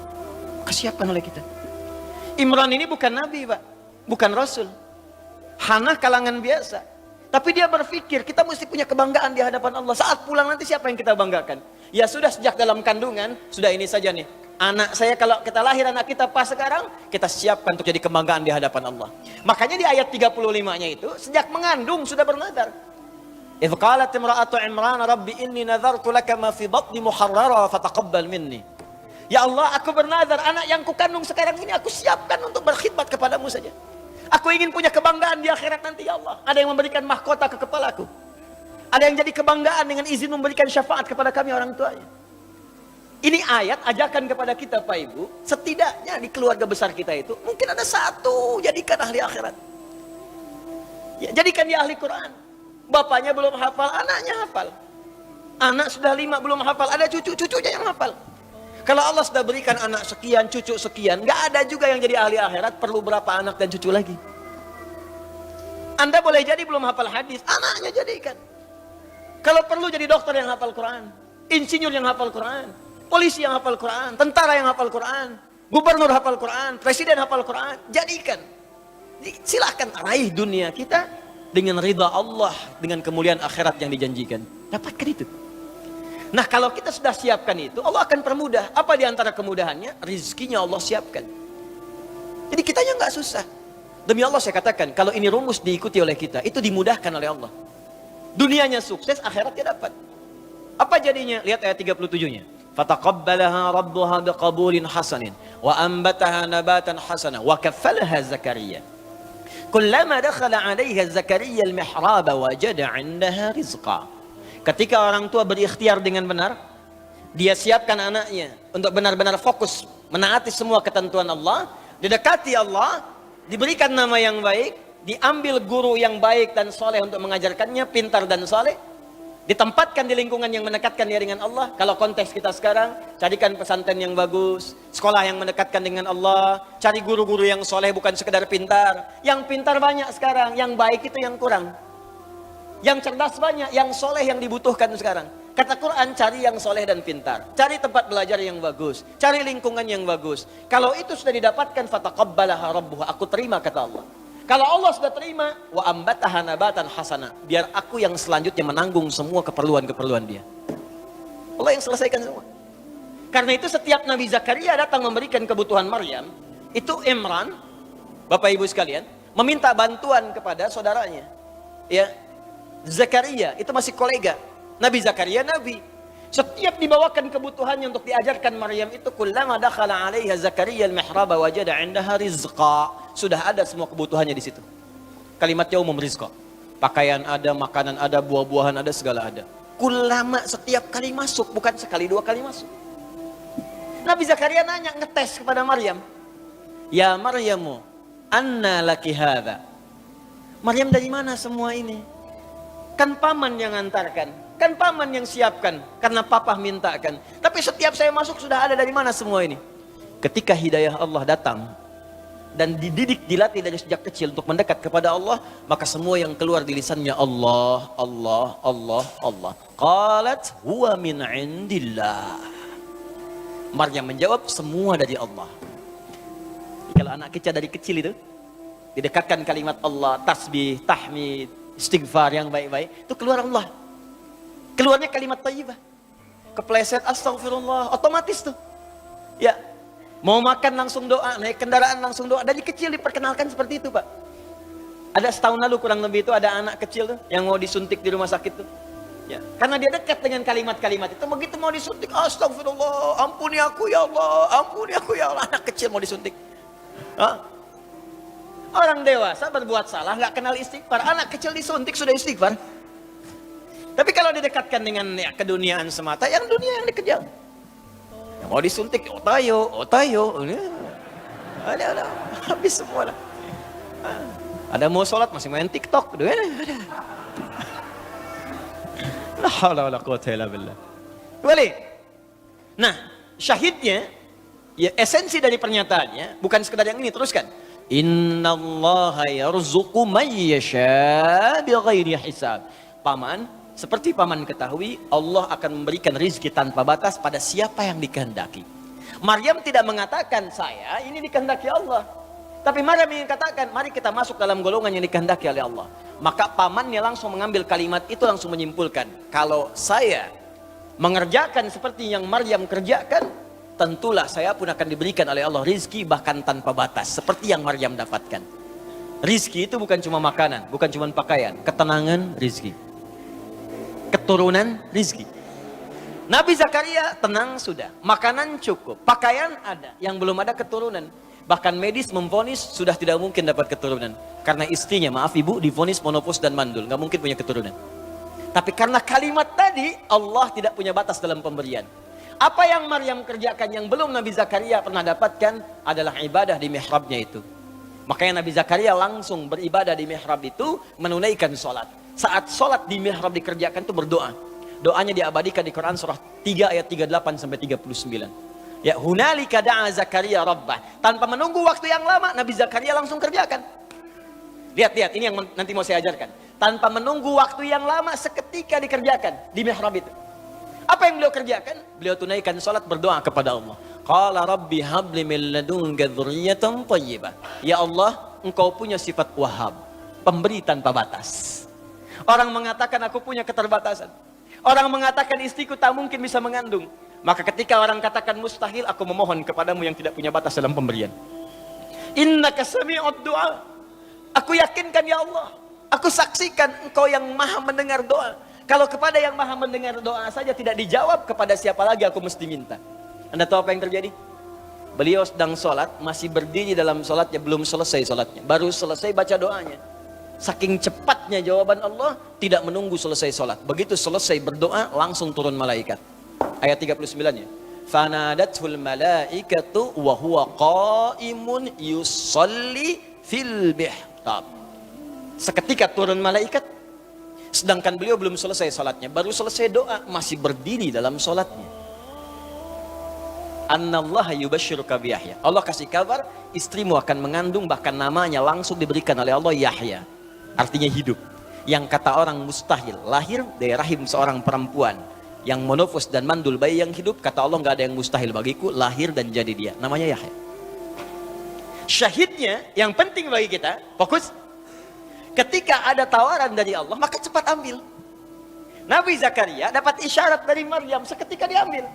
Kesiapan oleh kita. Imran ini bukan nabi, Pak, bukan rasul. Hana kalangan biasa. Tapi dia berpikir kita mesti punya kebanggaan di hadapan Allah. Saat pulang nanti siapa yang kita banggakan? Ya sudah, sejak dalam kandungan sudah ini saja nih. Anak saya, kalau kita lahir anak kita pas sekarang, kita siapkan untuk jadi kebanggaan di hadapan Allah. Makanya di ayat 35-nya itu sejak mengandung sudah bernadar. Idz qalat imra'atu Imran rabbi inni nadhartu laka ma fi batni muharrara fataqabbal minni. Ya Allah, aku bernazar anak yang kukandung sekarang ini aku siapkan untuk berkhidmat kepadamu saja. Aku ingin punya kebanggaan di akhirat nanti, ya Allah. Ada yang memberikan mahkota ke kepalaku. Ada yang jadi kebanggaan dengan izin memberikan syafaat kepada kami orang tuanya. Ini ayat ajakan kepada kita, Pak Ibu. Setidaknya di keluarga besar kita itu mungkin ada satu, jadikan ahli akhirat. Ya, jadikan dia ahli Quran. Bapaknya belum hafal, anaknya hafal. Anak sudah 5 belum hafal, ada cucu-cucunya yang hafal. Kalau Allah sudah berikan anak sekian, cucu sekian, nggak ada juga yang jadi ahli akhirat, perlu berapa anak dan cucu lagi. Anda boleh jadi belum hafal hadis, anaknya jadikan. Kalau perlu jadi dokter yang hafal Quran, insinyur yang hafal Quran, polisi yang hafal Quran, tentara yang hafal Quran, gubernur hafal Quran, presiden hafal Quran, jadikan. Silahkan raih dunia kita dengan ridha Allah, dengan kemuliaan akhirat yang dijanjikan. Dapatkan itu. Nah, kalau kita sudah siapkan itu, Allah akan permudah. Apa di antara kemudahannya? Rizkinya Allah siapkan. Jadi kitanya nggak susah. Demi Allah saya katakan, kalau ini rumus diikuti oleh kita, itu dimudahkan oleh Allah. Dunianya sukses, akhiratnya dapat. Apa jadinya? Lihat ayat 37-nya. Fataqabbalaha rabbuha biqabulin hasanin wa ambataha nabatan hasana wa kaffalaha Zakaria. Kullama dakhala 'alaiha Zakaria al-mihraba wajada 'indaha rizqa. Ketika orang tua berikhtiar dengan benar, dia siapkan anaknya untuk benar-benar fokus menaati semua ketentuan Allah, didekati Allah, diberikan nama yang baik, diambil guru yang baik dan soleh untuk mengajarkannya, pintar dan soleh, Ditempatkan di lingkungan yang mendekatkan dia dengan Allah. Kalau konteks kita sekarang, carikan pesantren yang bagus, sekolah yang mendekatkan dengan Allah, cari guru-guru yang soleh bukan sekedar pintar. Yang pintar banyak sekarang, yang baik itu yang kurang. Yang cerdas banyak, yang soleh yang dibutuhkan sekarang. Kata Quran, cari yang soleh dan pintar. Cari tempat belajar yang bagus, cari lingkungan yang bagus. Kalau itu sudah didapatkan, fataqabbalaha rabbuha, aku terima kata Allah. Kalau Allah sudah terima, wa ambataha nabatan hasana, biar aku yang selanjutnya menanggung semua keperluan-keperluan dia. Allah yang selesaikan semua. Karena itu setiap Nabi Zakaria datang memberikan kebutuhan Maryam, itu Imran, Bapak Ibu sekalian, meminta bantuan kepada saudaranya. Ya, Zakaria itu masih kolega. Nabi Zakaria nabi. Setiap dibawakan kebutuhannya untuk diajarkan Maryam itu, kullama dakhala 'alaiha Zakaria al-mihraba wajada 'indaha rizqa. Sudah ada semua kebutuhannya di situ. Kalimatnya umum, rizqa. Pakaian ada, makanan ada, buah-buahan ada, segala ada. Kullama, setiap kali masuk, bukan sekali dua kali masuk. Nabi Zakaria nanya, ngetes kepada Maryam. Ya Maryamu, anna laki hadha. Maryam, dari mana semua ini? Kan paman yang antarkan, kan paman yang siapkan, karena papa mintakan. Tapi setiap saya masuk sudah ada, dari mana semua ini? Ketika hidayah Allah datang, dan dididik, dilatih dari sejak kecil untuk mendekat kepada Allah, maka semua yang keluar di lisannya Allah, Allah, Allah, Allah. Qalat huwa min indillah. Maryam menjawab, semua dari Allah. Kalau anak kecil dari kecil itu didekatkan kalimat Allah, tasbih, tahmid, istighfar yang baik-baik, itu keluar Allah. Keluarnya kalimat thayyibah. Kepleset astagfirullah, otomatis tuh. Ya, mau makan langsung doa, naik kendaraan langsung doa. Dari kecil diperkenalkan seperti itu, Pak. Ada setahun lalu kurang lebih itu ada anak kecil tuh yang mau disuntik di rumah sakit tuh. Ya, karena dia dekat dengan kalimat-kalimat itu, begitu mau disuntik, astagfirullah, ampuni aku ya Allah, ampuni aku ya Allah. Anak kecil mau disuntik. Hah? Orang dewasa berbuat salah, nggak kenal istighfar. Anak kecil disuntik sudah istighfar. Tapi kalau didekatkan dengan ya, keduniaan semata, yang dunia yang dikejar. Yang mau disuntik, otayo. Ada, habis semua lah. Ada mau sholat masih main TikTok. La haula wala quwwata illa billah. Kembali. Nah, syahidnya, ya esensi dari pernyataannya bukan sekedar yang ini, teruskan. Innallaha yarzuqu man yasha bighairi hisab. Paman, seperti paman ketahui, Allah akan memberikan rizki tanpa batas pada siapa yang dikehendaki. Maryam tidak mengatakan saya ini dikehendaki Allah. Tapi Maryam yang katakan, mari kita masuk dalam golongan yang dikehendaki oleh Allah. Maka pamannya langsung mengambil kalimat itu, langsung menyimpulkan, kalau saya mengerjakan seperti yang Maryam kerjakan, tentulah saya pun akan diberikan oleh Allah rizki bahkan tanpa batas. Seperti yang Maryam dapatkan. Rizki itu bukan cuma makanan, bukan cuma pakaian. Ketenangan, rizki. Keturunan, rizki. Nabi Zakaria tenang sudah. Makanan cukup. Pakaian ada. Yang belum ada keturunan. Bahkan medis memvonis sudah tidak mungkin dapat keturunan. Karena istrinya, maaf ibu, divonis monopos dan mandul. Nggak mungkin punya keturunan. Tapi karena kalimat tadi, Allah tidak punya batas dalam pemberian. Apa yang Maryam kerjakan yang belum Nabi Zakaria pernah dapatkan adalah ibadah di mihrabnya itu. Makanya Nabi Zakaria langsung beribadah di mihrab itu, menunaikan sholat. Saat sholat di mihrab dikerjakan itu berdoa. Doanya diabadikan di Quran surah 3 ayat 38 sampai 39. Ya, hunalika da'a Zakaria rabbah. Tanpa menunggu waktu yang lama, Nabi Zakaria langsung kerjakan. Lihat, ini yang nanti mau saya ajarkan. Tanpa menunggu waktu yang lama, seketika dikerjakan di mihrab itu. Apa yang beliau kerjakan? Beliau tunaikan salat, berdoa kepada Allah. Qala rabbi habli min ladunka dzurriyyatan thayyibah. Ya Allah, engkau punya sifat Wahhab, pemberi tanpa batas. Orang mengatakan aku punya keterbatasan. Orang mengatakan istriku tak mungkin bisa mengandung. Maka ketika orang katakan mustahil, aku memohon kepadamu yang tidak punya batas dalam pemberian. Innaka sami'ud du'a. Aku yakinkan ya Allah, aku saksikan engkau yang maha mendengar doa. Kalau kepada yang maha mendengar doa saja tidak dijawab, kepada siapa lagi aku mesti minta? Anda tahu apa yang terjadi? Beliau sedang sholat, masih berdiri dalam sholatnya, belum selesai sholatnya. Baru selesai baca doanya. Saking cepatnya jawaban Allah, tidak menunggu selesai sholat. Begitu selesai berdoa, langsung turun malaikat. Ayat 39-nya. Fanadathul malaikatu wa huwa qaimun yusalli fil mihrab. Seketika turun malaikat. Sedangkan beliau belum selesai salatnya, baru selesai doa, masih berdiri dalam salatnya. Annallaha yubashshiruka bi Yahya. Allah kasih kabar, istrimu akan mengandung, bahkan namanya langsung diberikan oleh Allah Yahya. Artinya hidup. Yang kata orang mustahil, lahir dari rahim seorang perempuan yang monofos dan mandul, bayi yang hidup, kata Allah nggak ada yang mustahil bagiku, lahir dan jadi dia. Namanya Yahya. Syahidnya, yang penting bagi kita, fokus. Ketika ada tawaran dari Allah, maka cepat ambil. Nabi Zakaria dapat isyarat dari Maryam, seketika diambil.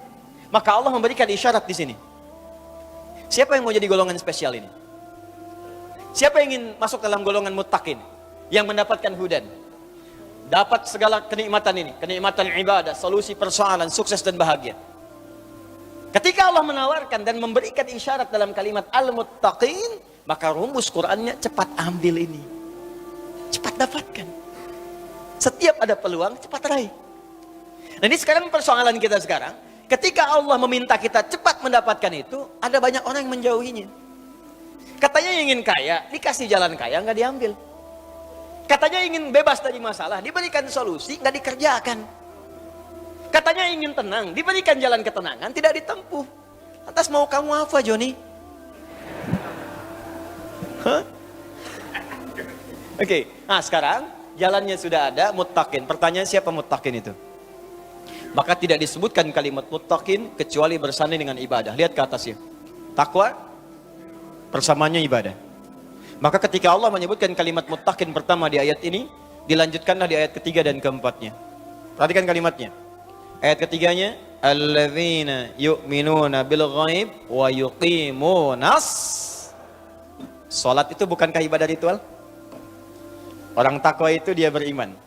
Maka Allah memberikan isyarat di sini. Siapa yang mau jadi golongan spesial ini? Siapa yang ingin masuk dalam golongan muttaqin, yang mendapatkan hudan, dapat segala kenikmatan ini, kenikmatan ibadah, solusi persoalan, sukses dan bahagia? Ketika Allah menawarkan dan memberikan isyarat dalam kalimat al-muttaqin, maka rumus Qur'annya cepat ambil ini, cepat dapatkan. Setiap ada peluang, cepat raih. Nah, ini sekarang persoalan kita sekarang. Ketika Allah meminta kita cepat mendapatkan itu, ada banyak orang yang menjauhinya. Katanya ingin kaya, dikasih jalan kaya, nggak diambil. Katanya ingin bebas dari masalah, diberikan solusi, nggak dikerjakan. Katanya ingin tenang, diberikan jalan ketenangan, tidak ditempuh. Atas mau kamu apa, Joni? Oke, nah sekarang jalannya sudah ada, muttaqin. Pertanyaan, siapa muttaqin itu? Maka tidak disebutkan kalimat muttaqin kecuali bersanding dengan ibadah. Lihat ke atasnya. Takwa bersamanya ibadah. Maka ketika Allah menyebutkan kalimat muttaqin pertama di ayat ini, dilanjutkanlah di ayat ketiga dan keempatnya. Perhatikan kalimatnya. Ayat ketiganya, alladzina yu'minuna bil ghaib wa yuqimunas. Salat itu bukankah ibadah ritual? Orang takwa itu dia beriman.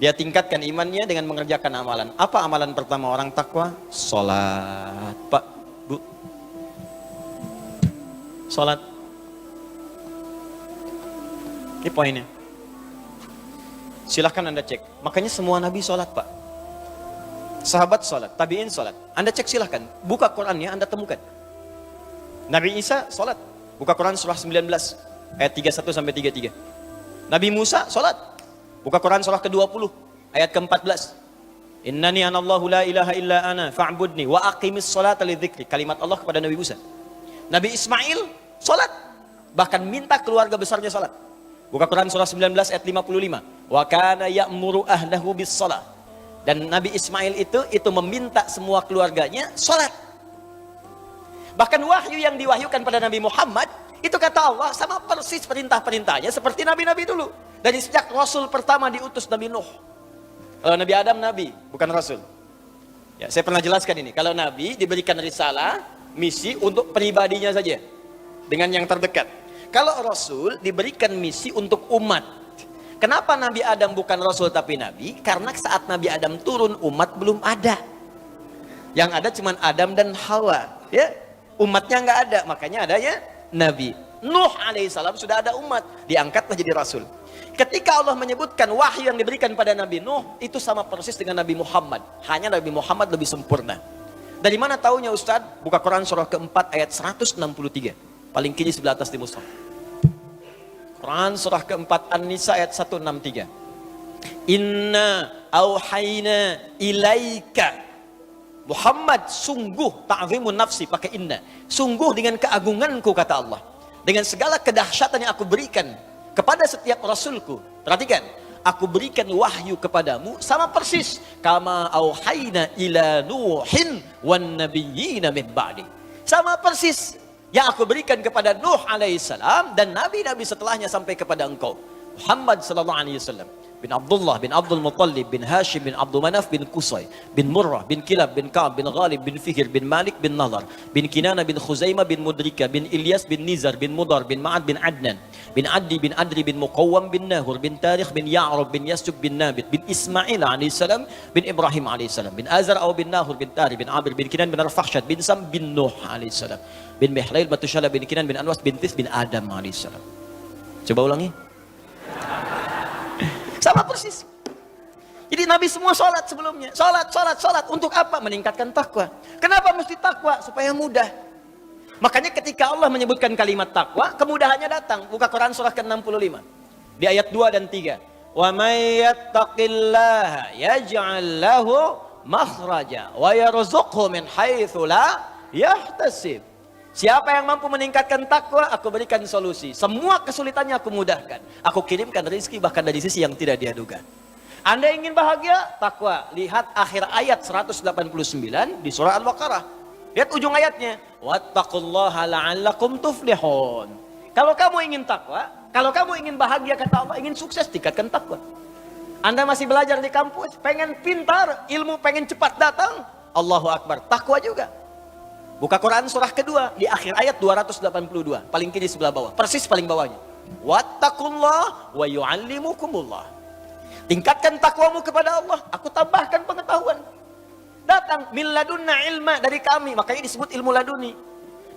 Dia tingkatkan imannya dengan mengerjakan amalan. Apa amalan pertama orang takwa? Salat. Pak, Bu. Salat. Ini poinnya. Silahkan Anda cek. Makanya semua Nabi salat, Pak. Sahabat salat, tabi'in salat. Anda cek silahkan. Buka Qurannya, Anda temukan. Nabi Isa salat. Buka Quran surah 19 ayat 31 sampai 33. Nabi Musa salat. Buka Quran surah ke-20 ayat ke-14. Innani anallahu la ilaha illa ana fa'budni wa aqimis salata lidzikri. Kalimat Allah kepada Nabi Musa. Nabi Ismail salat. Bahkan minta keluarga besarnya salat. Buka Quran surah 19 ayat 55. Wa kana ya'muru ahlahu bis shalah. Dan Nabi Ismail itu meminta semua keluarganya salat. Bahkan wahyu yang diwahyukan pada Nabi Muhammad, itu kata Allah sama persis perintah-perintahnya seperti nabi-nabi dulu. Dari sejak Rasul pertama diutus Nabi Nuh. Nabi Adam Nabi, bukan Rasul. Ya, saya pernah jelaskan ini. Kalau Nabi diberikan risalah, misi untuk pribadinya saja. Dengan yang terdekat. Kalau Rasul diberikan misi untuk umat. Kenapa Nabi Adam bukan Rasul tapi Nabi? Karena saat Nabi Adam turun, umat belum ada. Yang ada cuma Adam dan Hawa. Ya, umatnya nggak ada, makanya adanya Nabi. Nuh alaihissalam sudah ada umat. Diangkatlah jadi Rasul. Ketika Allah menyebutkan wahyu yang diberikan pada Nabi Nuh, itu sama persis dengan Nabi Muhammad. Hanya Nabi Muhammad lebih sempurna. Dari mana taunya Ustaz? Buka Quran surah keempat ayat 163. Paling kiri sebelah atas di mushaf. Quran surah keempat An-Nisa ayat 163. Inna auhayna ilaika. Muhammad, sungguh ta'zimun nafsi, pakai inna. Sungguh dengan keagunganku, kata Allah. Dengan segala kedahsyatan yang aku berikan kepada setiap rasulku. Perhatikan, aku berikan wahyu kepadamu sama persis kama auhayna ila nuhin wan nabiyyina min ba'di. Sama persis yang aku berikan kepada Nuh alaihissalam dan nabi-nabi setelahnya sampai kepada engkau Muhammad sallallahu alaihi wasallam bin Abdullah bin Abdul Muttalib bin Hashim bin Abdul Manaf bin Qusay bin Murrah bin Kilab bin Ka'ab bin Ghalib bin Fihr bin Malik bin Nadar bin Kinana bin Khuzaimah bin Mudrika bin Ilyas bin Nizar bin Mudar bin Ma'ad bin Adnan bin Addi bin Adri bin Muqawwam bin Nahur bin Tarikh bin Ya'rub bin Yasub bin Nabit bin Ismail alaihissalam bin Ibrahim alaihissalam bin Azar aw bin Nahur bin Tari bin Abir bin Kinan bin Arfakhshad bin Sam bin Nuh alaihissalam bin Mihlail Batushala bin Kinan bin Anwas bin Tis bin Adam alaihissalam. Coba ulangi. Sama persis. Jadi Nabi semua sholat sebelumnya. Sholat. Untuk apa? Meningkatkan takwa. Kenapa mesti takwa? Supaya mudah. Makanya ketika Allah menyebutkan kalimat takwa, kemudahannya datang. Buka Quran surah ke-65. Di ayat 2 dan 3. Wa may yattaqillaha yaj'al lahu makhraja wa yarzuqhu min haitsu la yahtasib. Siapa yang mampu meningkatkan takwa, aku berikan solusi. Semua kesulitannya aku mudahkan. Aku kirimkan rezeki bahkan dari sisi yang tidak dia duga. Anda ingin bahagia? Takwa. Lihat akhir ayat 189 di surah Al-Baqarah. Lihat ujung ayatnya. Wattaqullaha la'allakum tuflihun. Kalau kamu ingin takwa, kalau kamu ingin bahagia kata Allah, ingin sukses, tingkatkan takwa. Anda masih belajar di kampus, pengen pintar, ilmu pengen cepat datang, Allahu Akbar, takwa juga. Buka Quran surah kedua, di akhir ayat 282, paling kiri sebelah bawah, persis paling bawahnya. Wattaqullah wa yu'allimukumullah. Tingkatkan takwamu kepada Allah, aku tambahkan pengetahuan. Datang, min ladunna ilma, dari kami, makanya disebut ilmu laduni.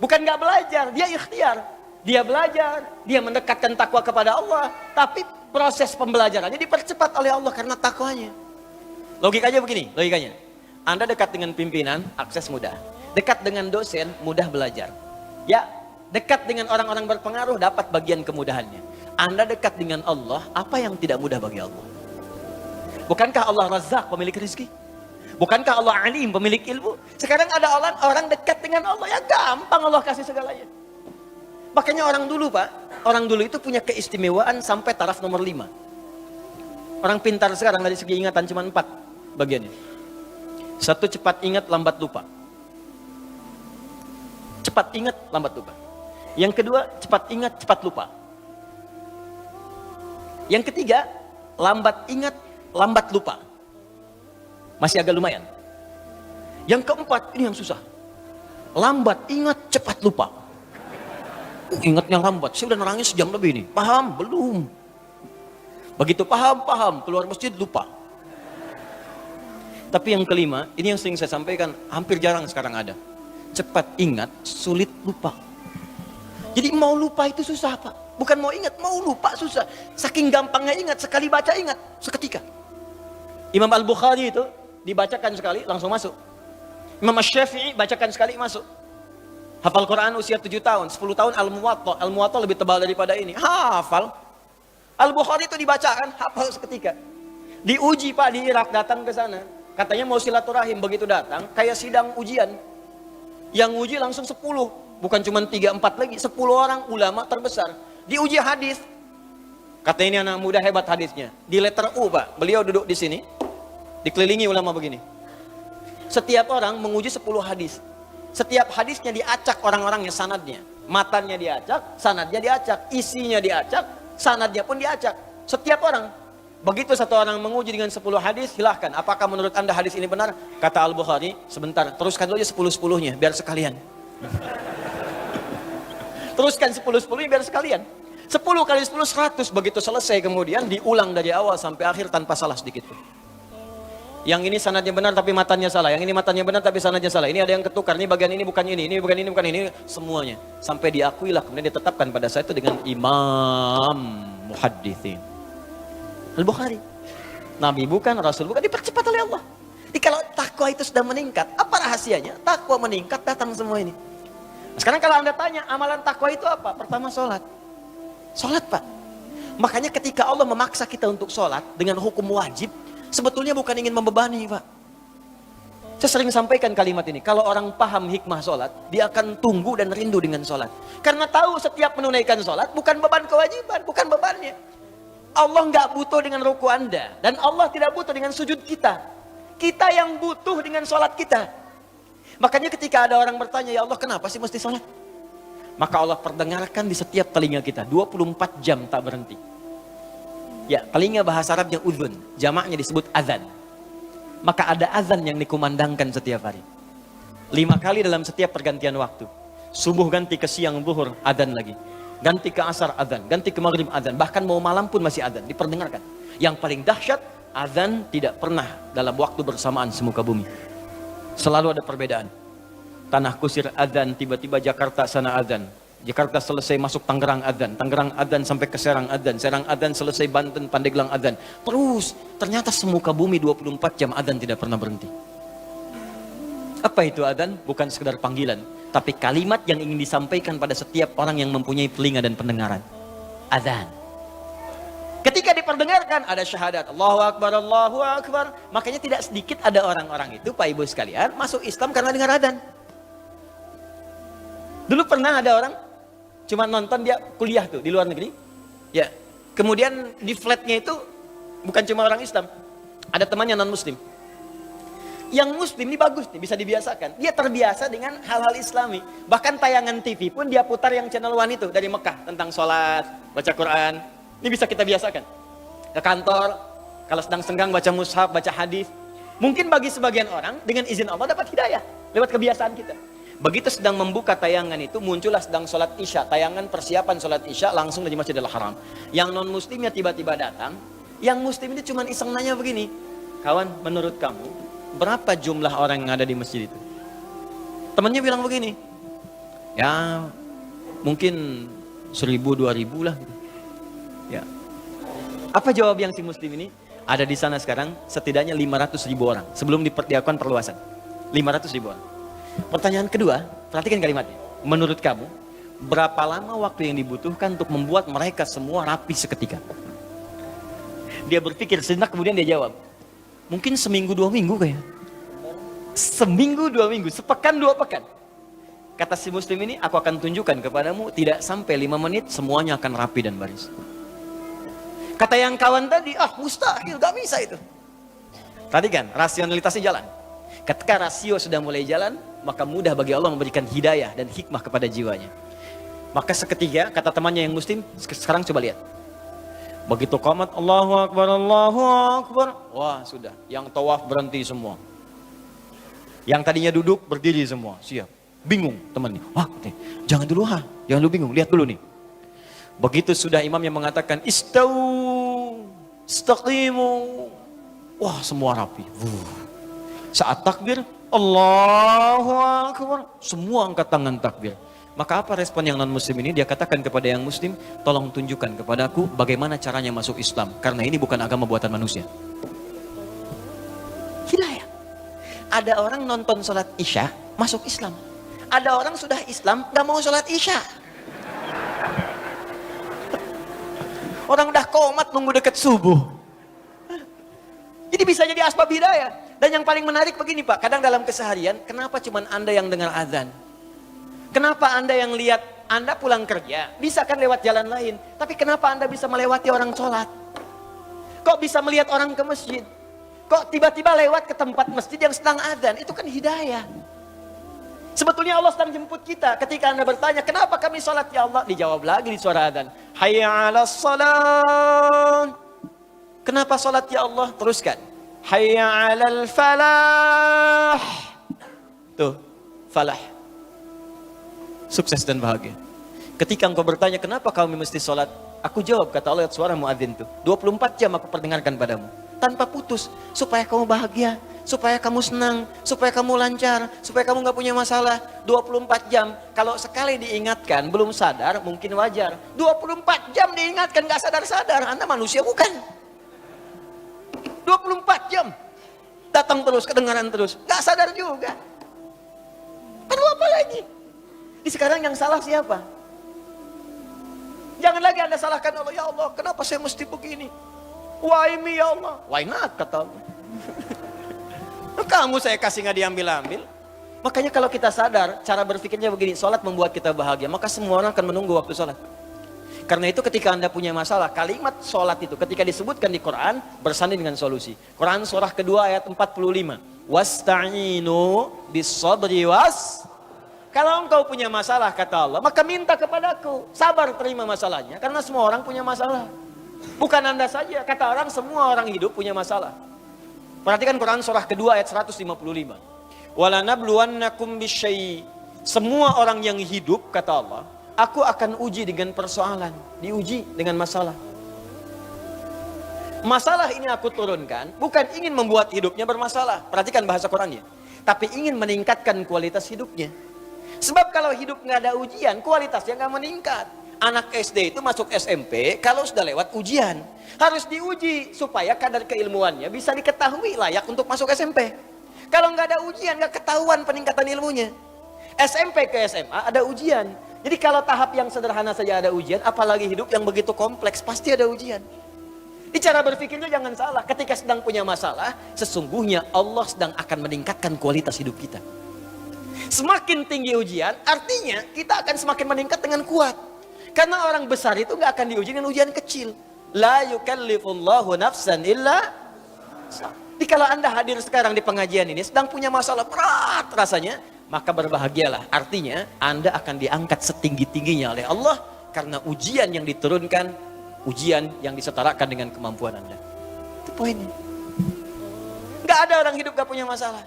Bukan gak belajar, dia ikhtiar. Dia belajar, dia mendekatkan takwa kepada Allah, tapi proses pembelajarannya dipercepat oleh Allah karena takwanya. Logikanya begini, logikanya. Anda dekat dengan pimpinan, akses mudah. Dekat dengan dosen, mudah belajar. Ya, dekat dengan orang-orang berpengaruh, dapat bagian kemudahannya. Anda dekat dengan Allah, apa yang tidak mudah bagi Allah? Bukankah Allah Razzaq, pemilik rezeki? Bukankah Allah Alim, pemilik ilmu? Sekarang ada orang dekat dengan Allah, ya gampang Allah kasih segalanya. Makanya orang dulu Pak, orang dulu itu punya keistimewaan sampai taraf nomor 5. Orang pintar sekarang dari segi ingatan cuma 4 bagiannya. 1, cepat ingat, lambat lupa. Cepat ingat, lambat lupa. Yang kedua, cepat ingat, cepat lupa. Yang ketiga, lambat ingat, lambat lupa. Masih agak lumayan. Yang keempat, ini yang susah. Lambat ingat, cepat lupa. Ingatnya lambat, saya udah nerangin sejam lebih nih. Paham? Belum. Begitu paham, keluar masjid lupa. Tapi yang kelima, ini yang sering saya sampaikan, hampir jarang sekarang ada. Cepat ingat, sulit lupa. Jadi mau lupa itu susah Pak. Bukan mau ingat, mau lupa susah. Saking gampangnya ingat, sekali baca ingat, seketika. Imam Al-Bukhari itu dibacakan sekali, langsung masuk. Imam Syafi'i bacakan sekali, masuk. Hafal Quran usia 7 tahun, 10 tahun Al-Muwatta. Al-Muwatta lebih tebal daripada ini. Hafal. Al-Bukhari itu dibacakan, hafal seketika. Diuji Pak di Irak, datang ke sana. Katanya mau silaturahim, begitu datang, kayak sidang ujian. Yang uji langsung 10. Bukan cuma 3-4 lagi, 10 orang ulama terbesar. Diuji hadis. Katanya ini anak muda hebat hadisnya. Di letter U Pak, beliau duduk di sini. Dikelilingi ulama begini. Setiap orang menguji 10 hadis. Setiap hadisnya diacak orang-orangnya, sanadnya. Matanya diacak, sanadnya diacak. Isinya diacak, sanadnya pun diacak. Setiap orang. Begitu satu orang menguji dengan 10 hadis, silahkan. Apakah menurut anda hadis ini benar? Kata Al-Bukhari, sebentar, teruskan dulu aja 10-10-nya, biar sekalian. Teruskan 10-10-nya biar sekalian. 10 kali 10, 100. Begitu selesai kemudian diulang dari awal sampai akhir tanpa salah sedikit pun. Yang ini sanadnya benar tapi matanya salah. Yang ini matanya benar tapi sanadnya salah. Ini ada yang ketukar. Ini bagian ini bukan ini bukan ini, bukan ini. Semuanya. Sampai diakuilah. Kemudian ditetapkan pada saat itu dengan Imam Muhaddithin. Al-Bukhari. Nabi bukan, Rasul bukan. Dipercepat oleh Allah. Jadi kalau takwa itu sudah meningkat. Apa rahasianya? Takwa meningkat, datang semua ini. Nah, sekarang kalau anda tanya, amalan takwa itu apa? Pertama sholat. Sholat Pak. Makanya ketika Allah memaksa kita untuk sholat dengan hukum wajib, sebetulnya bukan ingin membebani Pak. Saya sering sampaikan kalimat ini. Kalau orang paham hikmah sholat, dia akan tunggu dan rindu dengan sholat. Karena tahu setiap menunaikan sholat bukan beban kewajiban, bukan bebannya. Allah nggak butuh dengan ruku anda. Dan Allah tidak butuh dengan sujud kita. Kita yang butuh dengan sholat kita. Makanya ketika ada orang bertanya, ya Allah kenapa sih mesti sholat? Maka Allah perdengarkan di setiap telinga kita. 24 jam tak berhenti. Ya, telinga bahasa Arabnya udhun, jamaknya disebut azan. Maka ada azan yang dikumandangkan setiap hari. 5 kali dalam setiap pergantian waktu. Subuh ganti ke siang, zuhur, azan lagi. Ganti ke asar, azan. Ganti ke maghrib, azan. Bahkan mau malam pun masih azan, diperdengarkan. Yang paling dahsyat, azan tidak pernah dalam waktu bersamaan semuka bumi. Selalu ada perbedaan. Tanah Kusir azan, tiba-tiba Jakarta sana azan. Jakarta selesai masuk Tangerang adzan, Tangerang adzan sampai ke Serang adzan, Serang adzan selesai Banten, Pandeglang adzan. Terus ternyata semuka bumi 24 jam adzan tidak pernah berhenti. Apa itu adzan? Bukan sekedar panggilan, tapi kalimat yang ingin disampaikan pada setiap orang yang mempunyai telinga dan pendengaran. Adzan. Ketika diperdengarkan, ada syahadat, Allahu Akbar, Allahu Akbar. Makanya tidak sedikit ada orang-orang itu, Pak Ibu sekalian, masuk Islam karena dengar adzan. Dulu pernah ada orang, cuma nonton dia kuliah tuh di luar negeri. Ya, kemudian di flatnya itu bukan cuma orang Islam, ada temannya non-Muslim. Yang Muslim ini bagus nih, bisa dibiasakan. Dia terbiasa dengan hal-hal Islami. Bahkan tayangan TV pun dia putar yang channel One itu dari Mekah tentang sholat, baca Quran. Ini bisa kita biasakan. Ke kantor, kalau sedang senggang baca mushaf, baca hadis. Mungkin bagi sebagian orang dengan izin Allah dapat hidayah lewat kebiasaan kita. Begitu sedang membuka tayangan itu, muncullah sedang sholat isya, tayangan persiapan sholat isya langsung dari Masjidil Haram. Yang non muslimnya tiba-tiba datang, yang muslim itu cuma iseng nanya begini, kawan, menurut kamu berapa jumlah orang yang ada di masjid itu? Temannya bilang begini, ya mungkin 1000, 2000 lah. Ya. Apa jawab yang si muslim ini? Ada di sana sekarang setidaknya 500.000 orang sebelum dilakukan perluasan. 500.000 orang. Pertanyaan kedua, perhatikan kalimatnya. Menurut kamu, berapa lama waktu yang dibutuhkan untuk membuat mereka semua rapi seketika? Dia berpikir sejenak, kemudian dia jawab, mungkin seminggu 2 minggu kayak. Seminggu 2 minggu, sepekan 2 pekan. Kata si muslim ini, aku akan tunjukkan kepadamu, tidak sampai 5 menit semuanya akan rapi dan baris. Kata yang kawan tadi, mustahil, gak bisa itu. Tadi kan, rasionalitasnya jalan. Ketika rasio sudah mulai jalan, maka mudah bagi Allah memberikan hidayah dan hikmah kepada jiwanya. Maka seketika, kata temannya yang muslim, sekarang coba lihat. Begitu qomat, Allahu Akbar, Allahu Akbar. Wah sudah, yang tawaf berhenti semua. Yang tadinya duduk, berdiri semua, siap. Bingung temannya, jangan dulu jangan dulu bingung, lihat dulu nih. Begitu sudah imam yang mengatakan, istau, istaqimu. Wah semua rapi. Saat takbir, Allahu Akbar, semua angkat tangan takbir. Maka apa respon yang non muslim ini? Dia katakan kepada yang muslim, tolong tunjukkan kepadaku bagaimana caranya masuk Islam. Karena ini bukan agama buatan manusia. Hidayah. Ada orang nonton sholat isya, masuk Islam. Ada orang sudah Islam, gak mau sholat isya. Orang udah komat nunggu dekat subuh. Jadi bisa jadi asbab hidayah. Dan yang paling menarik begini Pak, kadang dalam keseharian, kenapa cuma Anda yang dengar azan? Kenapa Anda yang lihat, Anda pulang kerja, bisa kan lewat jalan lain. Tapi kenapa Anda bisa melewati orang sholat? Kok bisa melihat orang ke masjid? Kok tiba-tiba lewat ke tempat masjid yang sedang azan? Itu kan hidayah. Sebetulnya Allah sedang jemput kita. Ketika Anda bertanya, kenapa kami sholat ya Allah? Dijawab lagi di suara azan. Hayya 'alas shalah. Kenapa sholat ya Allah? Teruskan. Hayya 'alal falah. Tuh, falah. Sukses dan bahagia. Ketika engkau bertanya, kenapa kami mesti sholat? Aku jawab, kata Allah, suara muadzin tuh. 24 jam aku perdengarkan padamu. Tanpa putus. Supaya kamu bahagia. Supaya kamu senang. Supaya kamu lancar. Supaya kamu gak punya masalah. 24 jam. Kalau sekali diingatkan, belum sadar, mungkin wajar. 24 jam diingatkan, gak sadar-sadar. Anda manusia bukan. 24 jam. Datang terus, kedengaran terus. Gak sadar juga. Perlu apa lagi? Di sekarang yang salah siapa? Jangan lagi Anda salahkan Allah. Ya Allah, kenapa saya mesti begini? Why me ya Allah? Why not, kata Allah. Kamu saya kasih gak diambil-ambil. Makanya kalau kita sadar, cara berpikirnya begini. Sholat membuat kita bahagia. Maka semua orang akan menunggu waktu sholat. Karena itu ketika Anda punya masalah, kalimat sholat itu ketika disebutkan di Quran, bersanding dengan solusi. Quran surah kedua ayat 45. Wasta'inu bis-sabri was. Kalau engkau punya masalah, kata Allah, maka minta kepadaku. Sabar terima masalahnya, karena semua orang punya masalah. Bukan Anda saja, kata orang, semua orang hidup punya masalah. Perhatikan Quran surah kedua ayat 155. Walanabluwannakum bisyai. Semua orang yang hidup, kata Allah, aku akan uji dengan persoalan. Diuji dengan masalah. Masalah ini aku turunkan, bukan ingin membuat hidupnya bermasalah. Perhatikan bahasa Qurannya. Tapi ingin meningkatkan kualitas hidupnya. Sebab kalau hidup nggak ada ujian, kualitasnya nggak meningkat. Anak SD itu masuk SMP kalau sudah lewat ujian. Harus diuji supaya kadar keilmuannya bisa diketahui layak untuk masuk SMP. Kalau nggak ada ujian, nggak ketahuan peningkatan ilmunya. SMP ke SMA ada ujian. Jadi kalau tahap yang sederhana saja ada ujian, apalagi hidup yang begitu kompleks, pasti ada ujian. Di cara berpikirnya jangan salah. Ketika sedang punya masalah, sesungguhnya Allah sedang akan meningkatkan kualitas hidup kita. Semakin tinggi ujian, artinya kita akan semakin meningkat dengan kuat. Karena orang besar itu nggak akan diuji dengan ujian kecil. La yukallifullahu nafsan illa. Jadi kalau Anda hadir sekarang di pengajian ini sedang punya masalah berat rasanya, maka berbahagialah. Artinya Anda akan diangkat setinggi-tingginya oleh Allah karena ujian yang diturunkan, ujian yang disetarakan dengan kemampuan Anda. Itu poinnya. Nggak ada orang hidup gak punya masalah.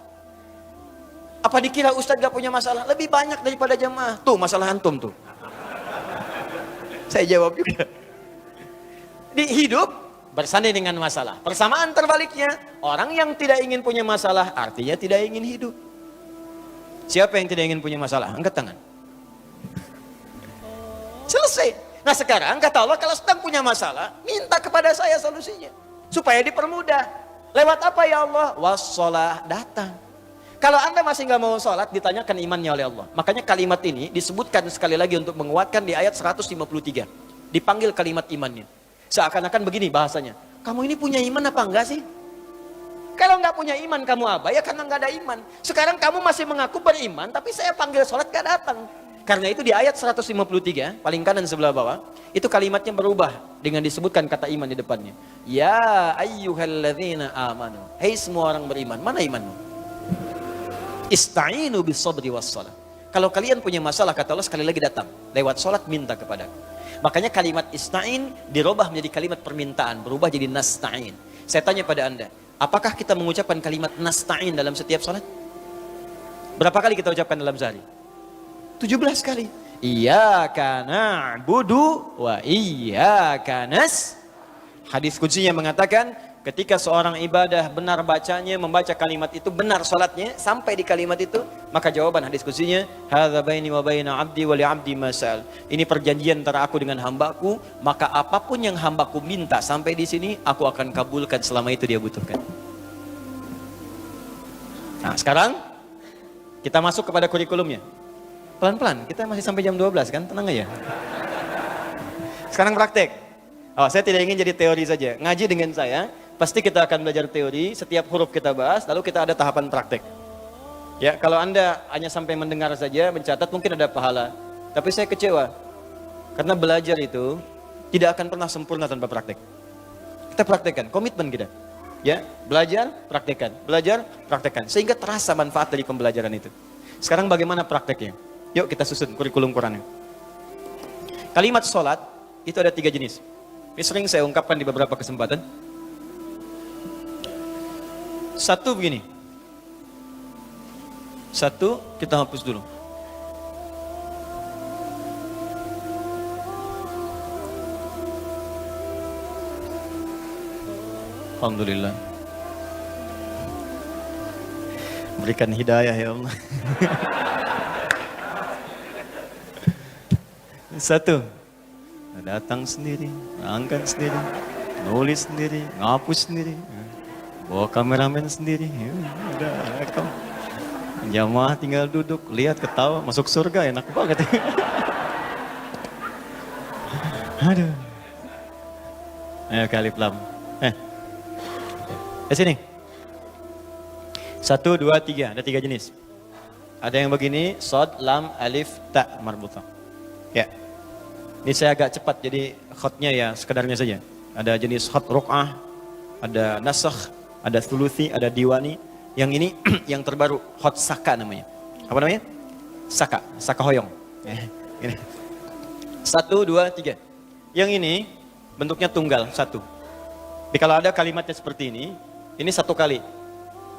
Apa dikira Ustadz gak punya masalah? Lebih banyak daripada jemaah. Tuh masalah antum tuh. Saya jawab juga. Di hidup bersanding dengan masalah. Persamaan terbaliknya, orang yang tidak ingin punya masalah artinya tidak ingin hidup. Siapa yang tidak ingin punya masalah? Angkat tangan. Selesai. Nah sekarang kata Allah, kalau sedang punya masalah, minta kepada saya solusinya. Supaya dipermudah. Lewat apa ya Allah? Wassalah, datang. Kalau Anda masih nggak mau sholat, ditanyakan imannya oleh Allah. Makanya kalimat ini disebutkan sekali lagi untuk menguatkan di ayat 153. Dipanggil kalimat imannya. Seakan-akan begini bahasanya. Kamu ini punya iman apa enggak sih? Kalau nggak punya iman kamu apa? Ya karena nggak ada iman. Sekarang kamu masih mengaku beriman, tapi saya panggil sholat nggak datang. Karena itu di ayat 153, paling kanan sebelah bawah, itu kalimatnya berubah dengan disebutkan kata iman di depannya. Ya ayyuhalladzina amanu. Hei semua orang beriman, mana imanmu? Ista'inu bis sabri was salah. Kalau kalian punya masalah, kata Allah, sekali lagi datang. Lewat salat minta kepadaku. Makanya kalimat ista'in dirubah menjadi kalimat permintaan, berubah jadi nasta'in. Saya tanya pada Anda, apakah kita mengucapkan kalimat nasta'in dalam setiap salat? Berapa kali kita ucapkan dalam sehari? 17 kali. Iyyaka na'budu wa iyyaka nas. Hadis kuncinya mengatakan, ketika seorang ibadah benar bacanya, membaca kalimat itu, benar salatnya, sampai di kalimat itu, maka jawaban hadis kuncinya, hadza baini wa baina 'abdi wa li 'abdi ma sa'al. Ini perjanjian antara aku dengan hambaku, maka apapun yang hambaku minta sampai di sini, aku akan kabulkan selama itu dia butuhkan. Nah, sekarang kita masuk kepada kurikulumnya. Pelan-pelan, kita masih sampai jam 12 kan, tenang aja. Sekarang praktek. Oh, saya tidak ingin jadi teori saja. Ngaji dengan saya, pasti kita akan belajar teori, setiap huruf kita bahas, lalu kita ada tahapan praktek. Ya, kalau Anda hanya sampai mendengar saja, mencatat, mungkin ada pahala. Tapi saya kecewa, karena belajar itu tidak akan pernah sempurna tanpa praktek. Kita praktekkan, komitmen kita. Ya, belajar, praktekkan. Sehingga terasa manfaat dari pembelajaran itu. Sekarang bagaimana prakteknya? Yuk kita susun kurikulum Qurannya. Kalimat sholat, itu ada 3 jenis. Ini sering saya ungkapkan di beberapa kesempatan. Satu begini. Satu, kita hapus dulu. Alhamdulillah. Berikan hidayah ya Allah. Satu, datang sendiri, angkat sendiri, nulis sendiri, ngapus sendiri, bawa kameramen sendiri. Ya, udah rekam. Jamaah tinggal duduk, lihat, ketawa, masuk surga, enak banget. Aduh. Ayo kali pelam. Sini. 1, 2, 3, ada 3 jenis. Ada yang begini, shad, lam, alif, ta, marbutah. Ya. Ini saya agak cepat, jadi khotnya ya sekedarnya saja. Ada jenis khot ruk'ah, ada nasakh, ada thuluthi, ada diwani. Yang ini yang terbaru, khot saka namanya. Apa namanya? Saka hoyong. Ini. 1, 2, 3. Yang ini bentuknya tunggal, 1. Tapi kalau ada kalimatnya seperti ini 1 kali.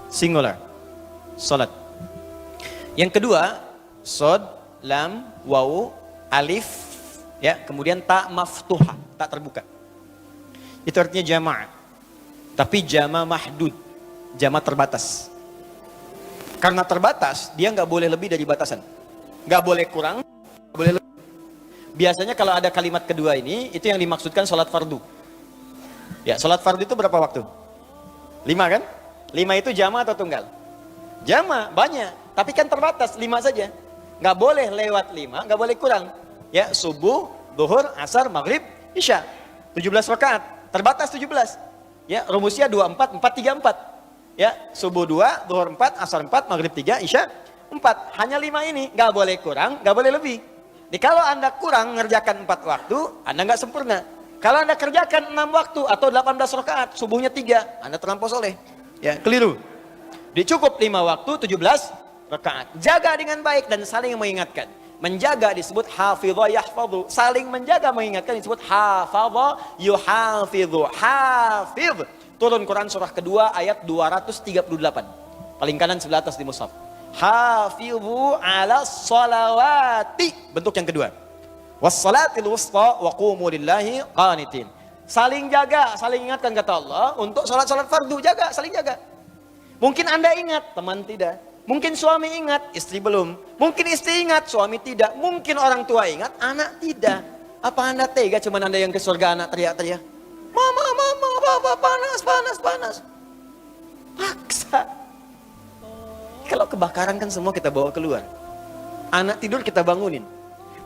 Singular. Salat. Yang kedua, shad, lam, wawu, alif, ya, kemudian ta maftuha, tak terbuka. Itu artinya jama'. Tapi jama' mahdud, jama' terbatas. Karena terbatas, dia nggak boleh lebih dari batasan. Nggak boleh kurang, nggak boleh lebih. Biasanya kalau ada kalimat kedua ini, itu yang dimaksudkan sholat fardu. Ya, sholat fardu itu berapa waktu? 5 kan? 5 itu jama' atau tunggal? Jama', banyak. Tapi kan terbatas, 5 saja. Nggak boleh lewat 5, nggak boleh kurang. Ya, subuh, zuhur, asar, maghrib, isya. 17 rakaat. Terbatas 17. Ya, rumusnya 24, 4, 3, 4. Ya, subuh 2, zuhur 4, asar 4, maghrib 3, isya 4. Hanya 5 ini, nggak boleh kurang, nggak boleh lebih. Jadi kalau Anda kurang ngerjakan 4 waktu, Anda nggak sempurna. Kalau Anda kerjakan 6 waktu atau 18 rakaat, subuhnya 3, Anda terlampau soleh. Ya, keliru. Dicukup 5 waktu, 17 rakaat. Jaga dengan baik dan saling mengingatkan. Menjaga disebut hafidha yahfadhu. Saling menjaga mengingatkan disebut hafadha yuhafidhu. Hafidh. Turun Quran surah kedua ayat 238. Paling kanan sebelah atas di mushaf. Hafidhu ala salawati. Bentuk yang kedua. Wassalatil wusta wa qumu lillahi qanitin. Saling jaga, saling ingatkan kata Allah untuk salat-salat fardu. Jaga, saling jaga. Mungkin Anda ingat, teman tidak. Mungkin suami ingat, istri belum. Mungkin istri ingat, suami tidak. Mungkin orang tua ingat, anak tidak. Apa Anda tega cuma Anda yang ke surga anak teriak-teriak? Mama, mama, papa, panas, panas, panas. Paksa. Kalau kebakaran kan semua kita bawa keluar. Anak tidur kita bangunin.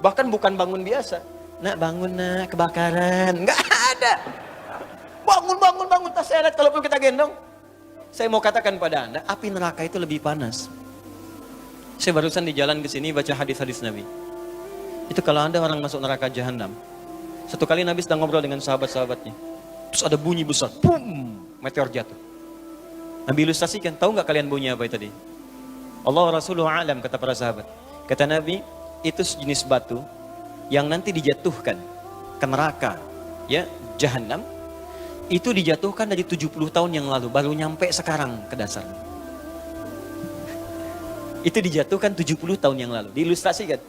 Bahkan bukan bangun biasa. Nak bangun nak, kebakaran. Enggak ada. Bangun, bangun, bangun. Tas seret kalau perlu kita gendong. Saya mau katakan pada Anda, api neraka itu lebih panas. Saya barusan di jalan ke sini baca hadis-hadis Nabi. Itu kalau Anda orang masuk neraka jahanam. Satu kali Nabi sedang ngobrol dengan sahabat-sahabatnya. Terus ada bunyi besar, boom, meteor jatuh. Nabi ilustrasikan, tahu nggak kalian bunyi apa itu tadi? Allah Rasulullah alam, kata para sahabat. Kata Nabi, itu sejenis batu yang nanti dijatuhkan ke neraka, ya, jahanam. Itu dijatuhkan dari 70 tahun yang lalu, baru nyampe sekarang ke dasar. Itu dijatuhkan 70 tahun yang lalu, diilustrasikan.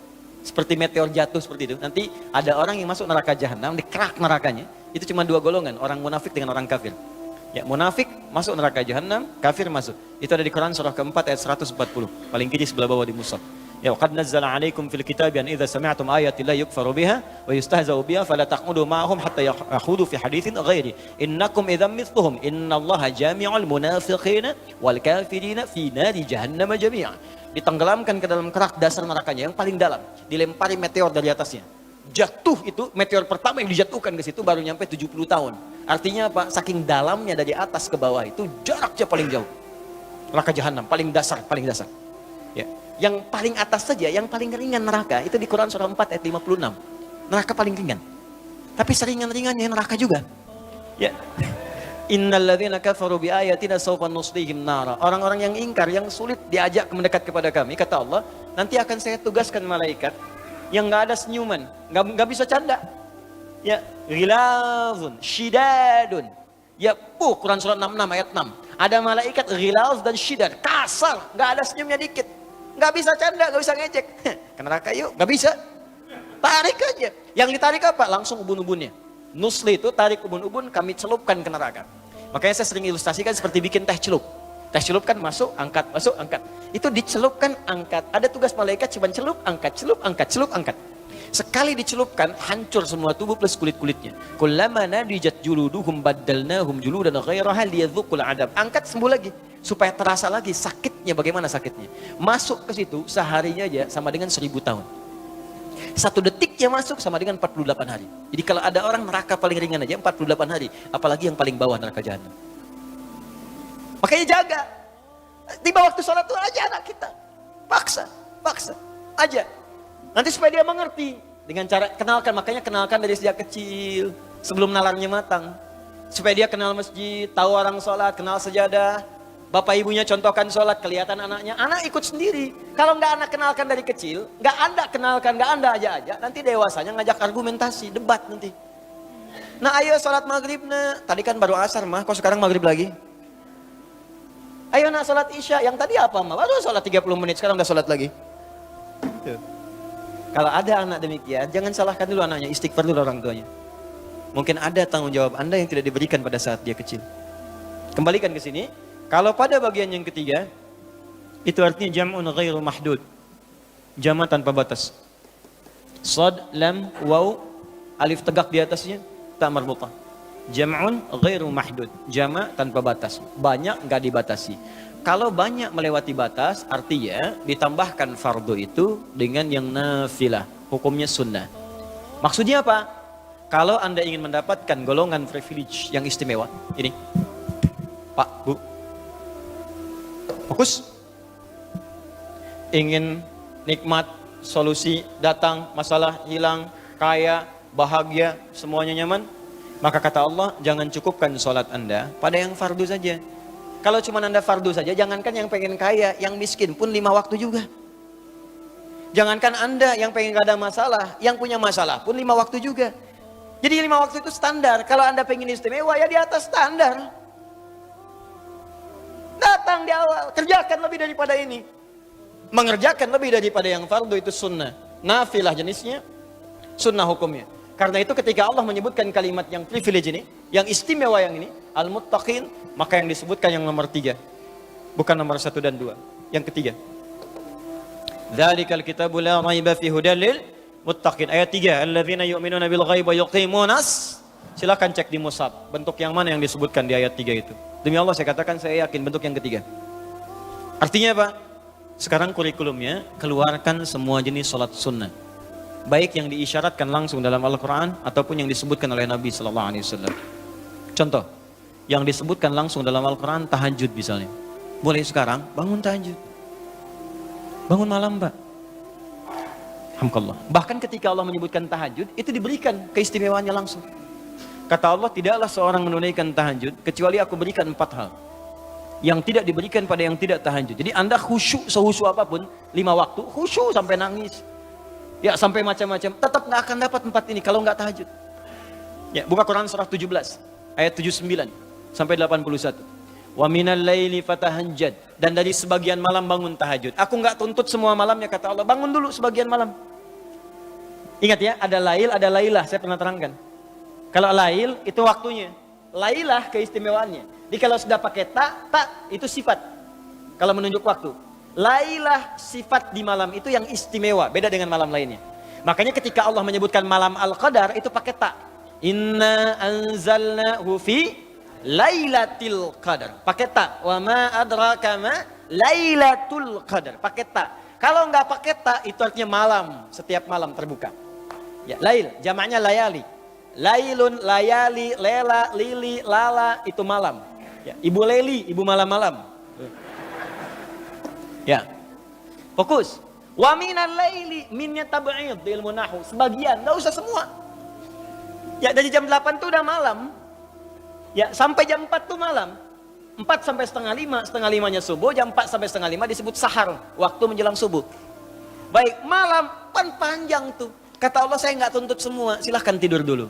Seperti meteor jatuh seperti itu. Nanti ada orang yang masuk neraka jahanam, dikerak nerakanya. Itu cuma 2 golongan, orang munafik dengan orang kafir. Ya, munafik masuk neraka jahanam, kafir masuk. Itu ada di Quran surah keempat ayat 140. Paling kiri sebelah bawah di mushaf. Ya, qad nazzala 'alaikum fil kitabi an idza sami'tum ayati la yukfaru biha wa yustahza'u biha fala taqudu ma'ahum hatta yakhudu fi haditsin ghairi. Innakum idzam mithluhum innallaha jami'ul munafiqina wal kafirina fi nari jahannam jami'a. Ditenggelamkan ke dalam kerak dasar nerakanya yang paling dalam, dilempari meteor dari atasnya. Jatuh itu meteor pertama yang dijatuhkan ke situ baru nyampe 70 tahun. Artinya apa? Saking dalamnya dari atas ke bawah itu jaraknya paling jauh. Neraka jahanam paling dasar, paling dasar. Ya. Yang paling atas saja, yang paling ringan neraka, itu di Quran surah 4 ayat 56. Neraka paling ringan. Tapi seringan-ringannya neraka juga. Ya. Innalladzina kafaru bi ayatina sawfa nuslihim nara. Orang-orang yang ingkar, yang sulit diajak mendekat kepada kami, kata Allah, nanti akan saya tugaskan malaikat yang enggak ada senyuman, enggak bisa canda. Ya, ghilazun, syidadun. Ya, Quran surah 66 ayat 6. Ada malaikat ghilaz dan syidad, kasar, enggak ada senyumnya dikit. Nggak bisa canda, nggak bisa ngejek. Ke neraka yuk, nggak bisa. Tarik aja. Yang ditarik apa? Langsung ubun-ubunnya. Nusli itu tarik ubun-ubun, kami celupkan ke neraka. Makanya saya sering ilustrasikan seperti bikin teh celup. Teh celup kan masuk, angkat, masuk, angkat. Itu dicelupkan, angkat. Ada tugas malaikat cuma celup, angkat, celup, angkat, celup, angkat. Sekali dicelupkan, hancur semua tubuh plus kulit-kulitnya. Kullama nadijat juluduhum baddalnahum juludan ghairaha liyadzuqul adab. Angkat, sembuh lagi. Supaya terasa lagi sakitnya, bagaimana sakitnya. Masuk ke situ seharinya aja sama dengan 1000 tahun. 1 detiknya masuk sama dengan 48 hari. Jadi kalau ada orang neraka paling ringan aja 48 hari. Apalagi yang paling bawah neraka jahanam. Makanya jaga. Tiba waktu sholat tuh aja anak kita. Paksa, paksa. Aja. Nanti supaya dia mengerti. Dengan cara kenalkan, makanya kenalkan dari sejak kecil. Sebelum nalarnya matang. Supaya dia kenal masjid, tahu orang sholat, kenal sejadah. Bapak ibunya contohkan sholat, kelihatan anaknya. Anak ikut sendiri. Kalau nggak anak kenalkan dari kecil, nggak anda kenalkan, nggak anda aja-aja. Nanti dewasanya ngajak argumentasi, debat nanti. Nah ayo sholat maghrib nah. Tadi kan baru asar mah, kok sekarang maghrib lagi? Ayo nak sholat isya, yang tadi apa mah? Baru sholat 30 menit, sekarang udah sholat lagi. Tuh. Kalau ada anak demikian, jangan salahkan dulu anaknya, istighfar dulu orang tuanya. Mungkin ada tanggung jawab anda yang tidak diberikan pada saat dia kecil. Kembalikan ke sini. Kalau pada bagian yang ketiga, itu artinya jam'un ghairu mahdud. Jama' tanpa batas. Shad, lam, waw, alif tegak di atasnya, ta marbutah. Jam'un ghairu mahdud. Jama' tanpa batas. Banyak enggak dibatasi. Kalau banyak melewati batas, artinya ditambahkan fardu itu dengan yang nafilah. Hukumnya sunnah. Maksudnya apa? Kalau Anda ingin mendapatkan golongan privilege yang istimewa, ini, Pak, Bu, fokus. Ingin nikmat, solusi datang, masalah hilang, kaya, bahagia, semuanya nyaman, maka kata Allah, jangan cukupkan sholat Anda pada yang fardu saja. Kalau cuma Anda fardu saja, jangankan yang pengen kaya, yang miskin pun 5 waktu juga. Jangankan Anda yang pengen gak ada masalah, yang punya masalah pun 5 waktu juga. Jadi 5 waktu itu standar. Kalau Anda pengen istimewa, ya di atas standar. Datang di awal, kerjakan lebih daripada ini. Mengerjakan lebih daripada yang fardu itu sunnah. Nafilah jenisnya, sunnah hukumnya. Karena itu ketika Allah menyebutkan kalimat yang privilege ini, yang istimewa yang ini, al-muttaqin, maka yang disebutkan yang nomor 3. Bukan nomor 1 dan 2. Yang ketiga. Dzalikal kitabu la raiba fi hudal lil muttaqin. Ayat 3, alladzina yu'minuna bil ghaib wa yuqimunas. Silakan cek di mushaf bentuk yang mana yang disebutkan di ayat 3 itu. Demi Allah saya katakan saya yakin bentuk yang ketiga. Artinya apa? Sekarang kurikulumnya keluarkan semua jenis sholat sunnah. Baik yang diisyaratkan langsung dalam Al-Quran ataupun yang disebutkan oleh Nabi SAW. Contoh, yang disebutkan langsung dalam Al-Quran tahajud misalnya. Mulai sekarang bangun tahajud. Bangun malam, Pak. Alhamdulillah. Bahkan ketika Allah menyebutkan tahajud, itu diberikan keistimewaannya langsung. Kata Allah, tidaklah seorang menunaikan tahajud kecuali aku berikan 4 hal. Yang tidak diberikan pada yang tidak tahajud. Jadi Anda khusyuk sehusyuk apapun, 5 waktu, khusyuk sampai nangis. Ya sampai macam-macam, tetap gak akan dapat 4 ini kalau gak tahajud. Ya, buka Quran surah 17, ayat 79 sampai 81. Wa minal laili fatahajjad, dan dari sebagian malam bangun tahajud. Aku gak tuntut semua malamnya, kata Allah, bangun dulu sebagian malam. Ingat ya, ada lail, ada lailah, saya pernah terangkan. Kalau lail itu waktunya, lailah keistimewaannya. Jadi kalau sudah pakai tak itu sifat. Kalau menunjuk waktu. Lailah sifat di malam itu yang istimewa, beda dengan malam lainnya. Makanya ketika Allah menyebutkan malam Al-Qadar itu pakai tak. Inna anzalnahu fi lailatul qadar. Pakai tak. Wa ma adraka ma lailatul qadar. Pakai tak. Kalau enggak pakai tak itu artinya malam, setiap malam terbuka. Ya, lail, jamaknya layali. Lailun, layali, lela, lili, lala itu malam. Ya, ibu Leli, ibu malam-malam. Ya, fokus. Wa minal laili, minnya tab'id di ilmu nahu. Sebagian, nggak usah semua. Ya, dari jam 8 tuh udah malam. Ya, sampai jam 4 tuh malam. 4 sampai setengah 5, setengah 5-nya subuh. Jam 4 sampai setengah 5 disebut sahar, waktu menjelang subuh. Baik, malam panjang tuh. Kata Allah, saya nggak tuntut semua, silahkan tidur dulu.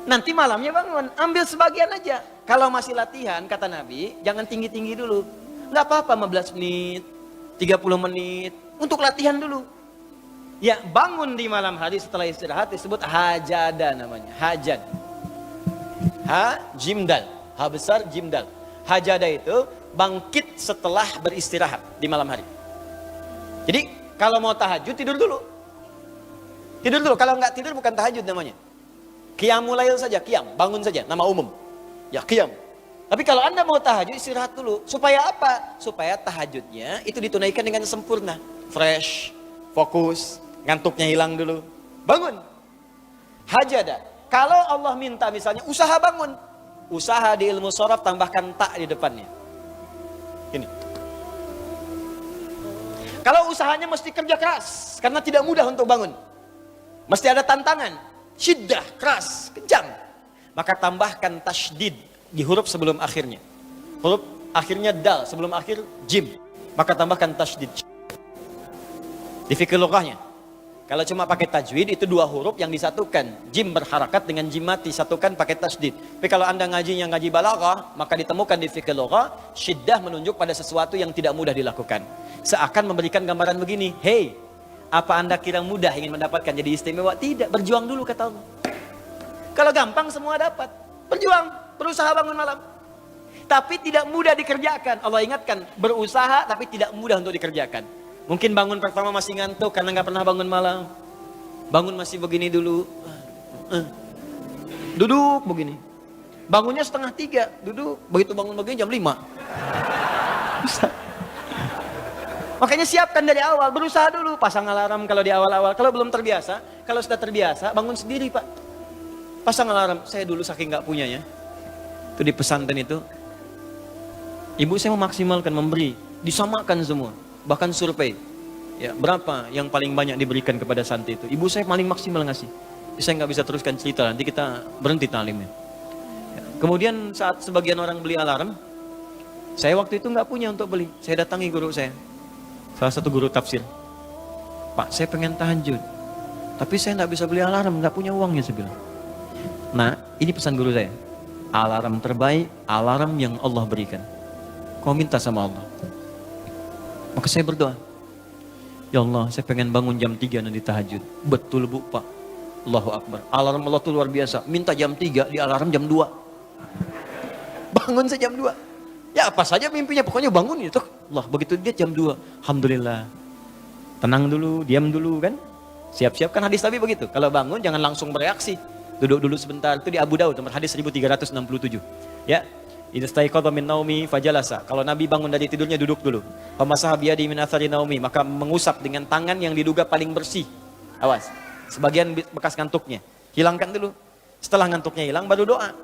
Nanti malamnya bangun, ambil sebagian aja. Kalau masih latihan, kata Nabi, jangan tinggi-tinggi dulu. Nggak apa-apa 15 menit, 30 menit, untuk latihan dulu. Ya, bangun di malam hari setelah istirahat disebut hajada namanya, hajad. Ha, jimdal, ha besar jimdal. Hajada itu bangkit setelah beristirahat di malam hari. Jadi, kalau mau tahajud tidur dulu. Tidur dulu, kalau nggak tidur bukan tahajud namanya. Qiyamul lail saja, qiyam, bangun saja, nama umum. Ya, qiyam. Tapi kalau Anda mau tahajud, istirahat dulu. Supaya apa? Supaya tahajudnya itu ditunaikan dengan sempurna. Fresh, fokus, ngantuknya hilang dulu. Bangun. Hajada. Kalau Allah minta misalnya, usaha bangun. Usaha di ilmu sharaf tambahkan tak di depannya. Ini. Kalau usahanya mesti kerja keras, karena tidak mudah untuk bangun. Mesti ada tantangan. Syiddah, keras, kejam. Maka tambahkan tasydid di huruf sebelum akhirnya. Huruf akhirnya dal, sebelum akhir jim. Maka tambahkan tasydid. Di fikih lughahnya. Kalau cuma pakai tajwid itu 2 huruf yang disatukan. Jim berharakat dengan jim mati, satukan pakai tasydid. Tapi kalau Anda ngaji balaghah, maka ditemukan di fikih lughah, syiddah menunjuk pada sesuatu yang tidak mudah dilakukan. Seakan memberikan gambaran begini, hey, apa Anda kira mudah ingin mendapatkan jadi istimewa? Tidak, berjuang dulu kata Allah. Kalau gampang semua dapat. Berjuang, berusaha bangun malam. Tapi tidak mudah dikerjakan. Allah ingatkan, berusaha tapi tidak mudah untuk dikerjakan. Mungkin bangun pertama masih ngantuk karena nggak pernah bangun malam. Bangun masih begini dulu. Duduk begini. Bangunnya 2:30, duduk. Begitu bangun begini jam 5. Makanya siapkan dari awal, berusaha dulu, pasang alarm kalau di awal-awal. Kalau belum terbiasa, kalau sudah terbiasa, bangun sendiri Pak. Pasang alarm. Saya dulu saking nggak punyanya, itu di pesantren itu, ibu saya memaksimalkan memberi, disamakan semua, bahkan survei. Ya, berapa yang paling banyak diberikan kepada santri itu? Ibu saya paling maksimal ngasih. Saya nggak bisa teruskan cerita, nanti kita berhenti talimnya. Ya. Kemudian saat sebagian orang beli alarm, saya waktu itu nggak punya untuk beli. Saya datangi guru saya, salah satu guru tafsir. Pak, saya pengen tahajud, tapi saya nggak bisa beli alarm, nggak punya uangnya, saya bilang. Nah, ini pesan guru saya. Alarm terbaik, alarm yang Allah berikan. Kau minta sama Allah. Maka saya berdoa. Ya Allah, saya pengen bangun jam 3 nanti tahajud. Betul bu, Pak. Allahu Akbar. Alarm Allah itu luar biasa. Minta jam 3, di alarm jam 2. Bangun saya jam 2. Ya apa saja mimpinya, pokoknya bangun itu. Allah, begitu dia jam 2. Alhamdulillah. Tenang dulu, diam dulu kan. Siap-siap kan hadis Nabi begitu. Kalau bangun jangan langsung bereaksi. Duduk dulu sebentar. Itu di Abu Daud, nomor hadis 1367. Ya. Idastaiqadha min naumi fajalasa. Kalau Nabi bangun dari tidurnya duduk dulu. Famasaha biyadi min athari naumi, maka mengusap dengan tangan yang diduga paling bersih. Awas. Sebagian bekas ngantuknya. Hilangkan dulu. Setelah ngantuknya hilang baru doa.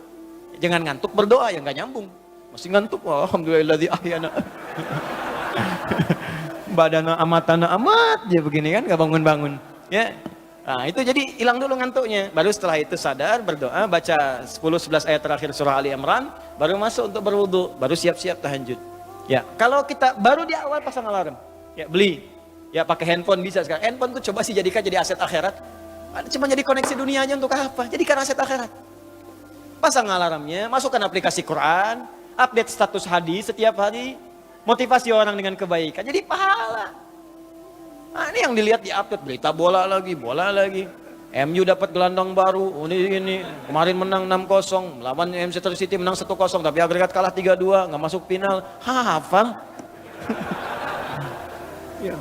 Jangan ngantuk berdoa yang enggak nyambung. Masih ngantuk. Alhamdulilladzi ahyana. Badana amatana amat dia begini kan, enggak bangun-bangun. Ya. Nah, itu jadi hilang dulu ngantuknya. Baru setelah itu sadar, berdoa, baca 10-11 ayat terakhir surah Ali Imran, baru masuk untuk berwudu, baru siap-siap tahajud. Ya, kalau kita baru di awal pasang alarm, ya beli. Ya pakai handphone bisa sekarang. Handphone tuh coba sih jadikan jadi aset akhirat. Cuma jadi koneksi dunia aja untuk apa? Jadikan aset akhirat. Pasang alarmnya, masukkan aplikasi Quran, update status hadis setiap hari, motivasi orang dengan kebaikan. Jadi pahala. Nah, ini yang dilihat di update, berita bola lagi. MU dapat gelandang baru, ini. Kemarin menang 6-0, melawan Manchester City menang 1-0, tapi agregat kalah 3-2, nggak masuk final. Hafal. Ya.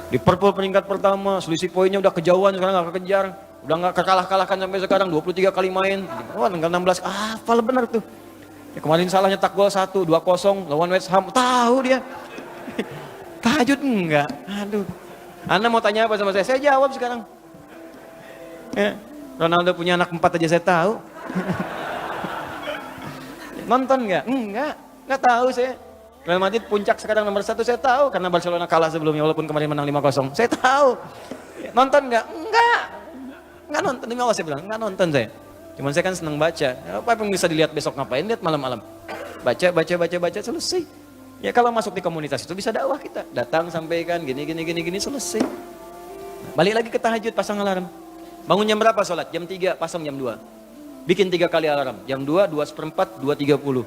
Liverpool peringkat pertama, selisih poinnya udah kejauhan, sekarang nggak kekejar. Udah nggak kekalah-kalahkan sampai sekarang, 23 kali main. Wah, tinggal 16, hafal benar tuh. Ya, kemarin salah nyetak gol 1, 2-0, lawan West Ham, tahu dia. Tahajud enggak, aduh. Anda mau tanya apa sama saya? Saya jawab sekarang. Ya, Ronaldo punya anak 4 aja saya tahu. Nonton nggak? Nggak tahu saya. Real Madrid puncak sekarang nomor 1 saya tahu karena Barcelona kalah sebelumnya walaupun kemarin menang 5-0. Saya tahu. Nonton nggak? Nggak nonton. Demi Allah saya bilang nggak nonton saya. Cuman saya kan senang baca. Apa yang bisa dilihat besok ngapain? Lihat malam-malam. Baca selesai. Ya kalau masuk di komunitas itu bisa dakwah kita. Datang sampaikan gini selesai. Balik lagi ke tahajud, pasang alarm. Bangun jam berapa sholat? Jam 3, pasang jam 2. Bikin 3 kali alarm. Jam 2, 2:04, 2:30.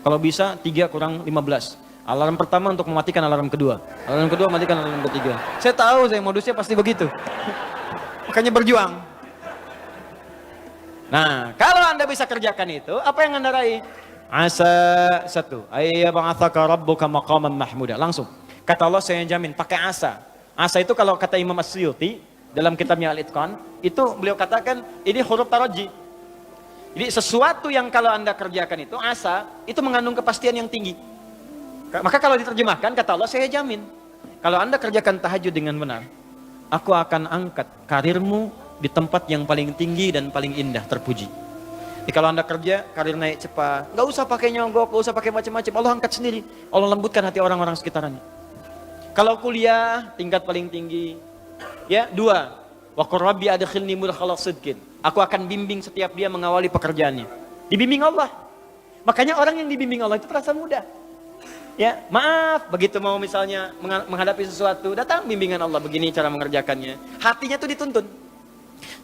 Kalau bisa 3 kurang 15. Alarm pertama untuk mematikan alarm kedua. Alarm kedua matikan alarm ketiga. Saya tahu modusnya pasti begitu. Makanya berjuang. Nah, kalau Anda bisa kerjakan itu, apa yang Anda raih? Asa 1, ayyab'atsaka rabbuka maqaman mahmuda. Langsung. Kata Allah saya jamin pakai asa. Asa itu kalau kata Imam As-Suyuti dalam kitabnya Al-Itqan, itu beliau katakan ini huruf taraji. Jadi sesuatu yang kalau Anda kerjakan itu asa, itu mengandung kepastian yang tinggi. Maka kalau diterjemahkan kata Allah saya jamin. Kalau Anda kerjakan tahajud dengan benar, aku akan angkat karirmu di tempat yang paling tinggi dan paling indah terpuji. Jadi kalau Anda kerja, karir naik cepat. Nggak usah pakai nyogok, nggak usah pakai macam-macam. Allah angkat sendiri. Allah lembutkan hati orang-orang sekitarnya. Kalau kuliah, tingkat paling tinggi. Ya, 2. Wa qur rabbi adkhilni mudkhala sidqin. Aku akan bimbing setiap dia mengawali pekerjaannya. Dibimbing Allah. Makanya orang yang dibimbing Allah itu terasa mudah. Ya, maaf, begitu mau misalnya menghadapi sesuatu, datang bimbingan Allah begini cara mengerjakannya. Hatinya tuh dituntun.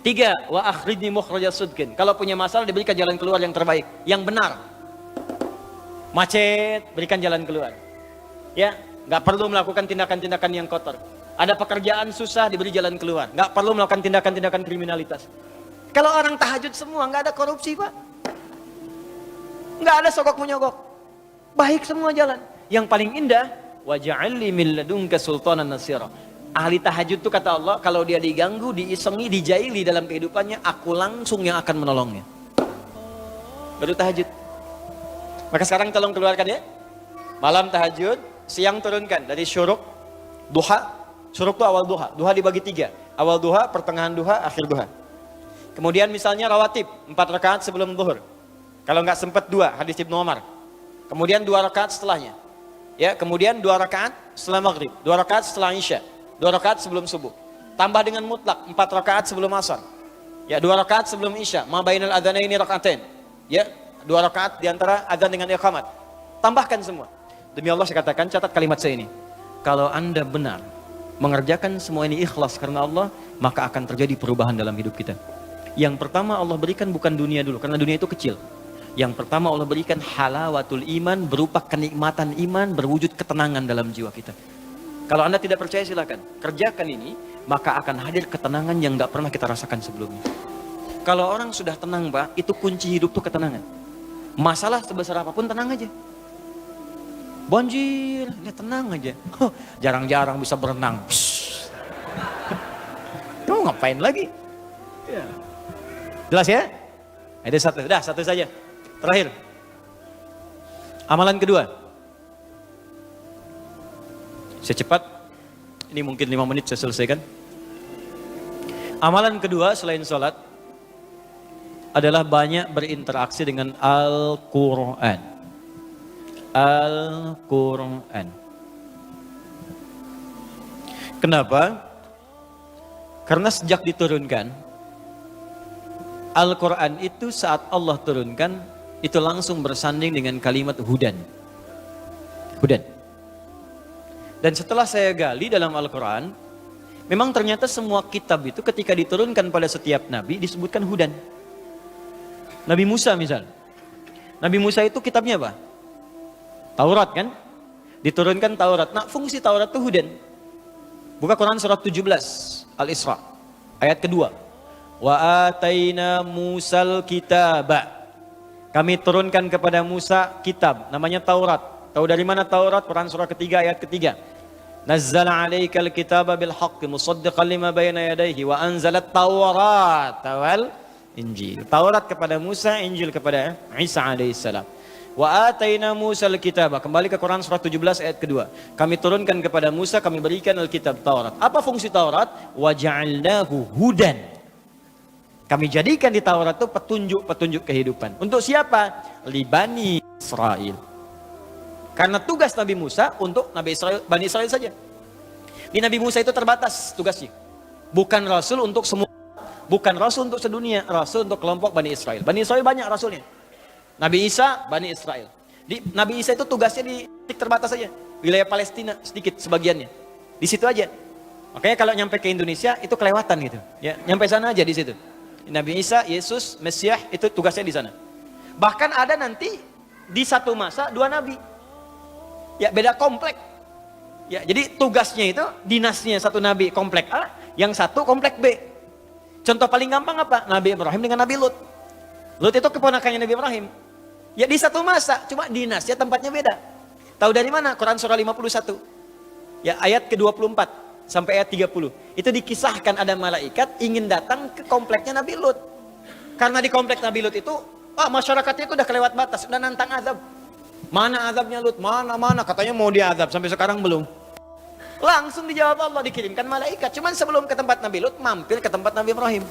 3, wa akhrijni mukhraja sidqin. Kalau punya masalah diberikan jalan keluar yang terbaik, yang benar. Macet, berikan jalan keluar. Ya, nggak perlu melakukan tindakan-tindakan yang kotor. Ada pekerjaan susah diberi jalan keluar. Nggak perlu melakukan tindakan-tindakan kriminalitas. Kalau orang tahajud semua nggak ada korupsi, Pak. Nggak ada sogok menyogok. Baik semua jalan. Yang paling indah, waj'alni min ladunka sultanan nasira. Ahli tahajud itu kata Allah, kalau dia diganggu, diisengi, dijaili dalam kehidupannya, aku langsung yang akan menolongnya. Baru tahajud. Maka sekarang tolong keluarkan ya. Malam tahajud, siang turunkan dari syuruk, duha. Syuruk itu awal duha. Duha dibagi 3. Awal duha, pertengahan duha, akhir duha. Kemudian misalnya rawatib, 4 rakaat sebelum zuhur. Kalau nggak sempat 2, hadis Ibnu Umar. Kemudian 2 rakaat setelahnya. Ya, kemudian 2 rakaat setelah maghrib, 2 rakaat setelah isya, 2 rakaat sebelum subuh. Tambah dengan mutlak 4 rakaat sebelum asar. Ya, 2 rakaat sebelum isya, ma bainal adzanaini rakaatain. Ya, 2 rakaat di antara adzan dengan iqamat. Tambahkan semua. Demi Allah saya katakan, catat kalimat saya ini. Kalau Anda benar mengerjakan semua ini ikhlas karena Allah, maka akan terjadi perubahan dalam hidup kita. Yang pertama Allah berikan bukan dunia dulu, karena dunia itu kecil. Yang pertama Allah berikan halawatul iman, berupa kenikmatan iman, berwujud ketenangan dalam jiwa kita. Kalau Anda tidak percaya silakan, kerjakan ini, maka akan hadir ketenangan yang tidak pernah kita rasakan sebelumnya. Kalau orang sudah tenang, Pak, itu kunci hidup tuh ketenangan. Masalah sebesar apapun tenang aja. Banjir, ya tenang aja. Jarang-jarang bisa berenang. Kamu ngapain lagi? Ya. Jelas ya? Ada satu, dah satu saja. Terakhir. Amalan kedua. Saya cepat. Ini mungkin 5 menit saya selesaikan. Amalan kedua selain sholat adalah banyak berinteraksi dengan Al-Quran. Al-Quran. Kenapa? Karena sejak diturunkan Al-Quran itu saat Allah turunkan itu langsung bersanding dengan kalimat hudan. Hudan. Dan setelah saya gali dalam Al-Quran, memang ternyata semua kitab itu ketika diturunkan pada setiap nabi disebutkan hudan. Nabi Musa misal. Nabi Musa itu kitabnya apa? Taurat kan? Diturunkan Taurat. Nah, fungsi Taurat itu hudan. Buka Quran surat 17 Al-Isra ayat kedua. Wa ataina Musal kitaba. Kami turunkan kepada Musa kitab namanya Taurat. Tahu dari mana Taurat? Quran surah ketiga ayat ketiga. Nazzala 'alaikal kitaba bil haqqi musaddiqan lima bayna yadayhi wa anzalat Taurat wal Injil. Taurat kepada Musa, Injil kepada Isa alaihissalam. Wa ataina Musal kitaba. Kembali ke Quran surah 17 ayat kedua. Kami turunkan kepada Musa, kami berikan Alkitab Taurat. Apa fungsi Taurat? Wa ja'alnahu hudan. Kami jadikan di Taurat itu petunjuk-petunjuk kehidupan. Untuk siapa? Li Bani Israel. Karena tugas Nabi Musa untuk Nabi Israel, Bani Israel saja. Di Nabi Musa itu terbatas tugasnya. Bukan Rasul untuk semua. Bukan Rasul untuk sedunia. Rasul untuk kelompok Bani Israel. Bani Israel banyak Rasulnya. Nabi Isa, Bani Israel. Nabi Isa itu tugasnya di titik terbatas saja. Wilayah Palestina sedikit sebagiannya. Di situ aja. Makanya kalau nyampe ke Indonesia itu kelewatan gitu. Ya, nyampe sana aja di situ. Nabi Isa, Yesus, Mesias itu tugasnya di sana. Bahkan ada nanti di satu masa 2 nabi. Ya, beda komplek. Ya, jadi tugasnya itu dinasnya satu nabi komplek A, yang satu komplek B. Contoh paling gampang apa? Nabi Ibrahim dengan Nabi Lut. Lut itu keponakannya Nabi Ibrahim. Ya di satu masa, cuma dinasnya tempatnya beda. Tahu dari mana? Quran surah 51. Ya ayat ke-24 sampai ayat 30. Itu dikisahkan ada malaikat ingin datang ke kompleknya Nabi Lut. Karena di komplek Nabi Lut itu, masyarakatnya itu udah kelewat batas, udah nantang azab. Mana azabnya Lut? Mana? Katanya mau diazab, sampai sekarang belum. Langsung dijawab Allah, dikirimkan malaikat. Cuman sebelum ke tempat Nabi Lut, mampir ke tempat Nabi Ibrahim.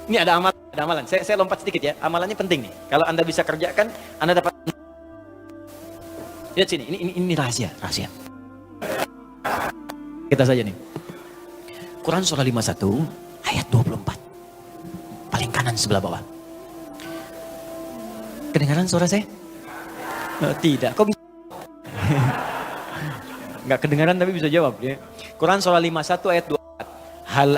Ini ada amalan. Saya lompat sedikit ya. Amalannya penting nih. Kalau Anda bisa kerjakan, Anda dapat. Lihat sini. Ini rahasia. Kita saja nih. Quran surah 51 ayat 24. Paling kanan sebelah bawah. Kedengaran suara saya? Tidak. Kok bisa? Enggak kedengaran tapi bisa jawab ya. Quran surah 51 ayat 24. Hal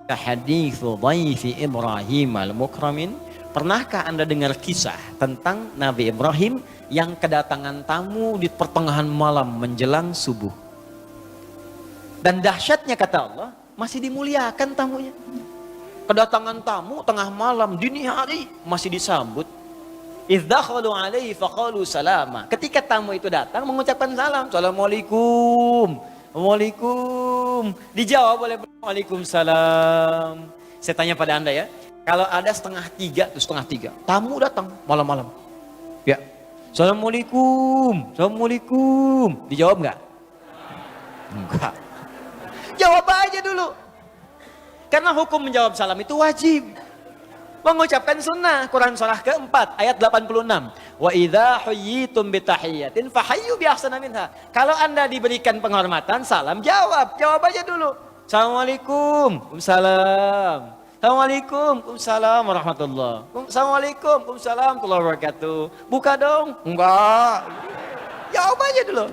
hadithu dhaifi Ibrahim al-mukramin. Pernahkah Anda dengar kisah tentang Nabi Ibrahim yang kedatangan tamu di pertengahan malam menjelang subuh? Dan dahsyatnya kata Allah, masih dimuliakan tamunya. Kedatangan tamu tengah malam, dini hari masih disambut. Idh dakhalu alaihi faqalu salama. Ketika tamu itu datang mengucapkan salam. Assalamualaikum. Waalaikum. Dijawab oleh Waalaikumsalam. Saya tanya pada Anda ya. Kalau ada 2:30 tuh 2:30. Tamu datang malam-malam. Ya. Assalamualaikum. Dijawab enggak? Enggak. Jawab aja dulu. Karena hukum menjawab salam itu wajib. mengucapkan sunnah. Quran surah keempat ayat 86. Wa idza huyyitum bitahiyyatin fahayyu bi ahsana minha. Kalau Anda diberikan penghormatan, salam jawab. Jawab aja dulu. Assalamualaikum. Waalaikumsalam. Assalamualaikum. Waalaikumsalam warahmatullahi. Assalamualaikum. Waalaikumsalam warahmatullahi wabarakatuh. Buka dong. Enggak. Jawab aja dulu.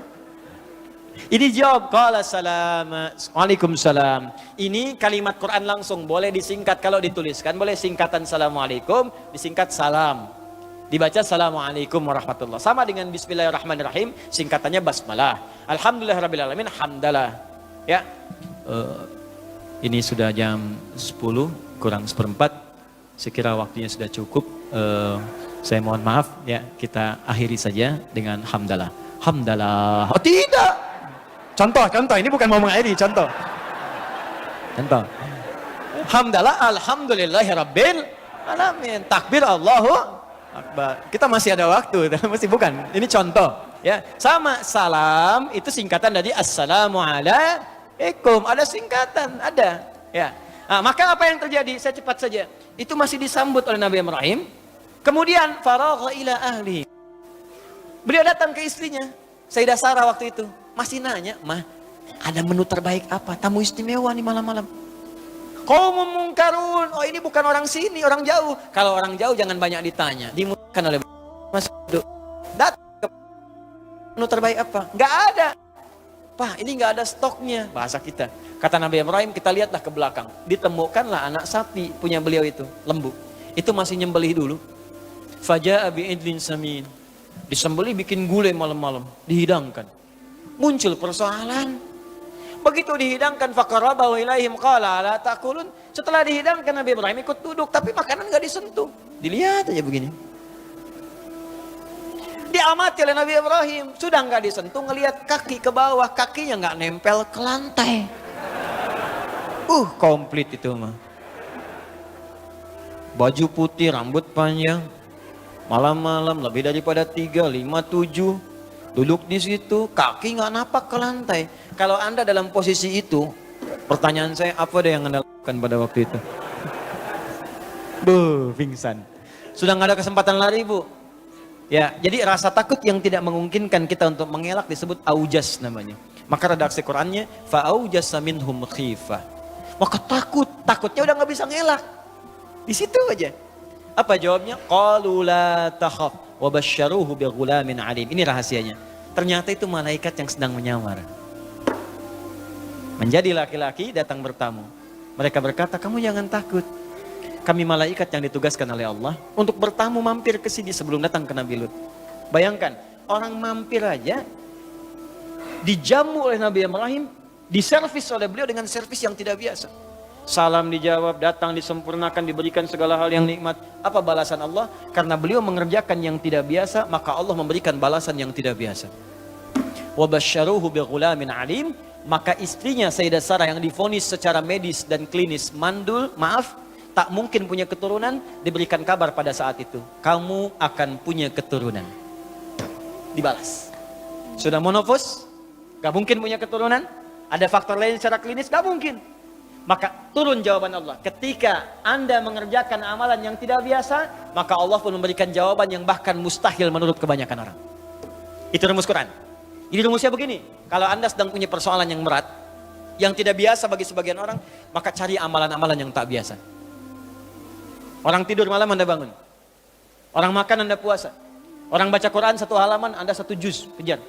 Ini jawab qala salam. Waalaikumsalam. Ini kalimat Quran langsung, boleh disingkat kalau dituliskan, boleh singkatan assalamualaikum, disingkat salam. Dibaca assalamualaikum warahmatullah. Sama dengan bismillahirrahmanirrahim, singkatannya basmalah. Alhamdulillahirabbil alamin, hamdalah. Ya. Ini sudah jam 10 kurang seperempat. Sekira waktunya sudah cukup. Saya mohon maaf ya, kita akhiri saja dengan hamdalah. Hamdalah. Oh tidak. Contoh, ini bukan mau mengakhiri, contoh. Hamdalah, alhamdulillahirabbil alamin. Takbir Allahu Akbar. Kita masih ada waktu, masih bukan. Ini contoh, ya. Sama salam itu singkatan dari assalamualaikum. Ada singkatan, ada, ya. Nah, maka apa yang terjadi? Saya cepat saja. Itu masih disambut oleh Nabi Ibrahim. Kemudian faragha ila ahli. Beliau datang ke istrinya, Sayyidah Sarah waktu itu. Masih nanya, mah ada menu terbaik apa? Tamu istimewa nih malam-malam. Qaumun munkarun. Oh ini bukan orang sini, orang jauh. Kalau orang jauh jangan banyak ditanya. Dimudahkan oleh Mas datang ke menu terbaik apa? Gak ada. Pak, ini gak ada stoknya. Bahasa kita. Kata Nabi Ibrahim, kita lihatlah ke belakang. Ditemukanlah anak sapi punya beliau itu, lembu. Itu masih nyembelih dulu. Faja'a bi'idlin samin. Disembelih bikin gulai malam-malam, dihidangkan. Muncul persoalan. Begitu dihidangkan faqarabahu ilaihim qala la taqulun. Setelah dihidangkan Nabi Ibrahim ikut duduk tapi makanan enggak disentuh. Dilihat aja begini. Diamati oleh Nabi Ibrahim, sudah enggak disentuh, ngelihat kaki ke bawah, kakinya enggak nempel ke lantai. Komplit itu mah. Baju putih, rambut panjang. Malam-malam lebih daripada 3, 5, 7. Duduk di situ, kaki nggak napak ke lantai. Kalau Anda dalam posisi itu, pertanyaan saya, apa deh yang Anda lakukan pada waktu itu? Pingsan. Sudah nggak ada kesempatan lari, Bu. Ya, jadi rasa takut yang tidak memungkinkan kita untuk mengelak disebut aujas namanya. Maka redaksi Qurannya, fa'aujasa minhum khifah. Maka takutnya udah nggak bisa ngelak. Di situ aja. Apa jawabnya? Qalu la takhaf. Wabasyaruhu bighulamin alim. Ini rahasianya. Ternyata itu malaikat yang sedang menyamar. Menjadi laki-laki datang bertamu. Mereka berkata, kamu jangan takut. Kami malaikat yang ditugaskan oleh Allah untuk bertamu mampir ke sini sebelum datang ke Nabi Lut. Bayangkan, orang mampir aja dijamu oleh Nabi Ibrahim, diservis oleh beliau dengan servis yang tidak biasa. Salam dijawab, datang disempurnakan, diberikan segala hal yang nikmat. Apa balasan Allah? Karena beliau mengerjakan yang tidak biasa, maka Allah memberikan balasan yang tidak biasa. Wabasyaruhu bighulamin alim. Maka istrinya Sayyidah Sarah yang divonis secara medis dan klinis mandul, tak mungkin punya keturunan, diberikan kabar pada saat itu. Kamu akan punya keturunan. Dibalas. Sudah monofos, gak mungkin punya keturunan. Ada faktor lain secara klinis, gak mungkin. Maka turun jawaban Allah. Ketika Anda mengerjakan amalan yang tidak biasa, maka Allah pun memberikan jawaban yang bahkan mustahil menurut kebanyakan orang. Itu rumus Quran. Jadi rumusnya begini. Kalau Anda sedang punya persoalan yang berat, yang tidak biasa bagi sebagian orang, maka cari amalan-amalan yang tak biasa. Orang tidur malam Anda bangun. Orang makan Anda puasa. Orang baca Quran 1 halaman Anda 1 juz, kejar.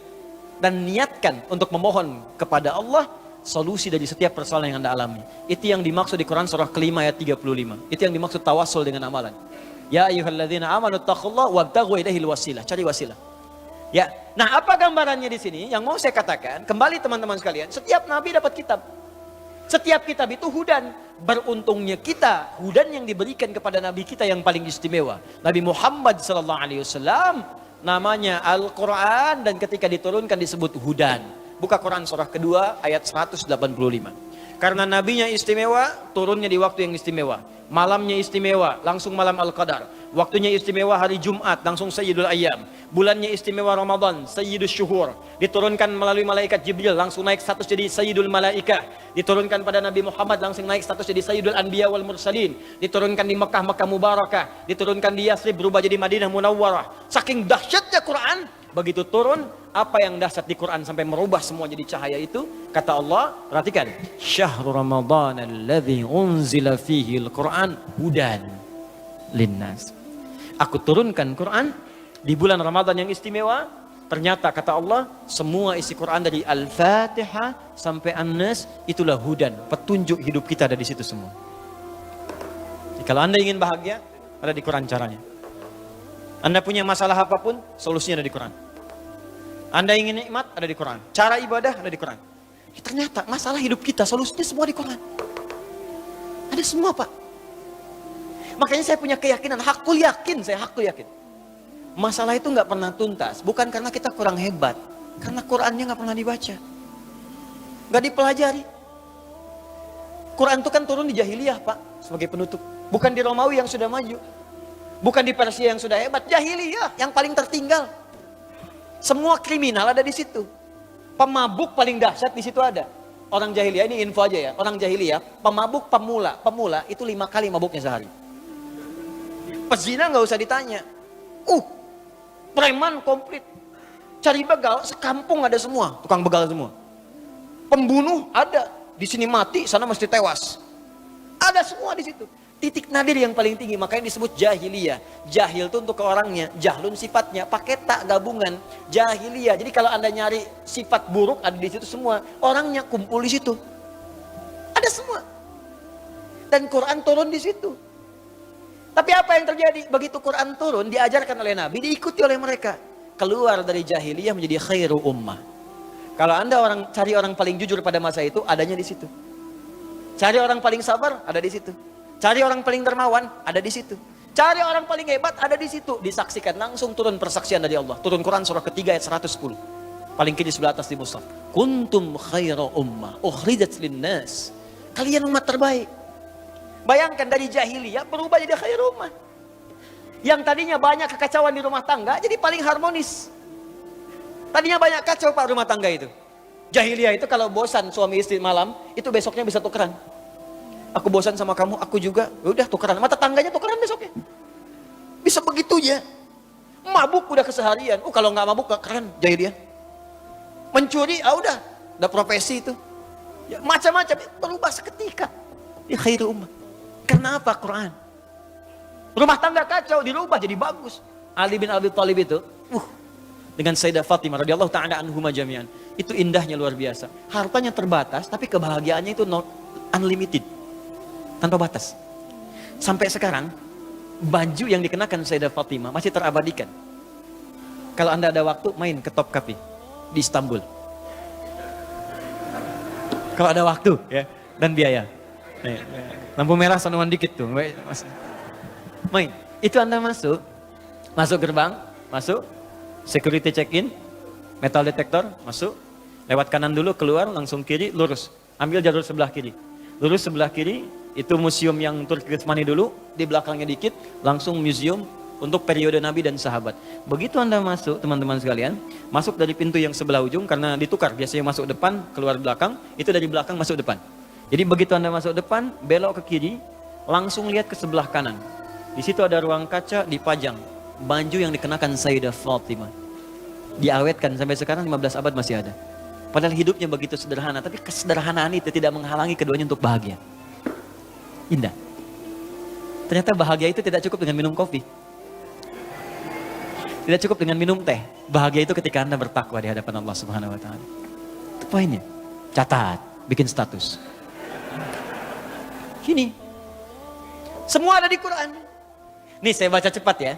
Dan niatkan untuk memohon kepada Allah solusi dari setiap persoalan yang Anda alami. Itu yang dimaksud di Quran surah kelima ayat 35. Itu yang dimaksud tawassul dengan amalan. Ya ayyuhalladzina amanu taqullaha wabtaghu ilaihil wasilah. Cari wasilah. Ya. Nah, apa gambarannya di sini? Yang mau saya katakan, kembali teman-teman sekalian, setiap nabi dapat kitab. Setiap kitab itu hudan. Beruntungnya kita, hudan yang diberikan kepada nabi kita yang paling istimewa. Nabi Muhammad SAW, namanya Al-Quran, dan ketika diturunkan disebut hudan. Buka Quran surah kedua ayat 185. Karena nabinya istimewa, turunnya di waktu yang istimewa. Malamnya istimewa, langsung malam Al-Qadar. Waktunya istimewa hari Jumat, langsung Sayyidul Ayyam. Bulannya istimewa Ramadan, Sayyidus Syuhur. Diturunkan melalui malaikat Jibril, langsung naik status jadi Sayyidul Malaikah. Diturunkan pada Nabi Muhammad, langsung naik status jadi Sayyidul Anbiya wal Mursalin. Diturunkan di Mekah, Mekah Mubarakah. Diturunkan di Yathrib, berubah jadi Madinah Munawwarah. Saking dahsyatnya Quran, begitu turun, apa yang dahsyat di Quran sampai merubah semua jadi cahaya itu, kata Allah, perhatikan, Syahrul Ramadan alladzi unzila fihi al-Quran hudan linnas. Aku turunkan Quran di bulan Ramadan yang istimewa. Ternyata kata Allah, semua isi Quran dari Al-Fatihah sampai An-Nas itulah hudan, petunjuk hidup kita ada di situ semua. Jadi, kalau Anda ingin bahagia, ada di Quran caranya. Anda punya masalah apapun, solusinya ada di Quran. Anda ingin nikmat, ada di Quran. Cara ibadah, ada di Quran. Ya, ternyata masalah hidup kita, solusinya semua di Quran. Ada semua, Pak. Makanya saya punya keyakinan, hakul yakin. Masalah itu nggak pernah tuntas. Bukan karena kita kurang hebat. Karena Qurannya nggak pernah dibaca. Nggak dipelajari. Quran itu kan turun di jahiliyah, Pak. Sebagai penutup. Bukan di Romawi yang sudah maju. Bukan di Persia yang sudah hebat. Jahiliyah yang paling tertinggal. Semua kriminal ada di situ. Pemabuk paling dahsyat di situ ada. Orang jahiliyah, ini info aja ya. Orang jahiliyah, pemabuk pemula itu 5 kali mabuknya sehari. Pezina nggak usah ditanya. Preman komplit. Cari begal, sekampung ada semua. Tukang begal semua. Pembunuh ada. Di sini mati, sana mesti tewas. Ada semua di situ. Titik nadir yang paling tinggi, makanya disebut jahiliyah. Jahil itu untuk ke orangnya, jahlun sifatnya, pakai tak gabungan. Jahiliyah. Jadi kalau Anda nyari sifat buruk ada di situ semua. Orangnya kumpul di situ. Ada semua. Dan Quran turun di situ. Tapi apa yang terjadi? Begitu Quran turun, diajarkan oleh Nabi, diikuti oleh mereka. Keluar dari jahiliyah menjadi khairu ummah. Kalau Anda cari orang paling jujur pada masa itu, adanya di situ. Cari orang paling sabar, ada di situ. Cari orang paling dermawan, ada di situ. Cari orang paling hebat, ada di situ. Disaksikan langsung turun persaksian dari Allah. Turun Quran surah ketiga ayat 110. Paling kiri sebelah atas di mushaf. Kuntum khairu ummah ukhrijat linnas. Kalian umat terbaik. Bayangkan dari jahiliyah berubah jadi khair ummah. Yang tadinya banyak kekacauan di rumah tangga jadi paling harmonis. Tadinya banyak kacau Pak rumah tangga itu. Jahiliyah itu kalau bosan suami istri malam, itu besoknya bisa tukeran. Aku bosan sama kamu, aku juga. Udah tukeran, mata tangganya tukeran besoknya. Bisa begitunya. Mabuk udah keseharian. Kalau nggak mabuk gak keren jahiliyah. Mencuri, udah profesi itu. Ya, macam-macam berubah seketika. Di khairu ummah. Karena apa? Quran. Rumah tangga kacau dirubah jadi bagus. Ali bin Abi Thalib itu, dengan Sayyidah Fatimah radhiyallahu ta'ala anhuma jami'an. Itu indahnya luar biasa. Hartanya terbatas, tapi kebahagiaannya itu unlimited. Tanpa batas. Sampai sekarang, baju yang dikenakan Sayyidah Fatimah masih terabadikan. Kalau Anda ada waktu, main ke Topkapi di Istanbul. Kalau ada waktu ya dan biaya. Lampu merah sanuan dikit tuh. Main. Itu Anda masuk gerbang, masuk, security check-in, metal detector, masuk, lewat kanan dulu, keluar, langsung kiri, lurus. Ambil jalur sebelah kiri. Lurus sebelah kiri, itu museum yang Turki Utsmani dulu, di belakangnya dikit, langsung museum untuk periode Nabi dan sahabat. Begitu Anda masuk, teman-teman sekalian, masuk dari pintu yang sebelah ujung, karena ditukar, biasanya masuk depan, keluar belakang, itu dari belakang masuk depan. Jadi begitu Anda masuk depan, belok ke kiri, langsung lihat ke sebelah kanan. Di situ ada ruang kaca dipajang, baju yang dikenakan Sayyidah Fatimah. Diawetkan sampai sekarang 15 abad masih ada. Padahal hidupnya begitu sederhana, tapi kesederhanaan itu tidak menghalangi keduanya untuk bahagia. Indah. Ternyata bahagia itu tidak cukup dengan minum kopi. Tidak cukup dengan minum teh. Bahagia itu ketika Anda bertakwa di hadapan Allah Subhanahu wa taala. Itu poinnya. Catat, bikin status. Gini. Semua ada di Quran. Nih saya baca cepat ya.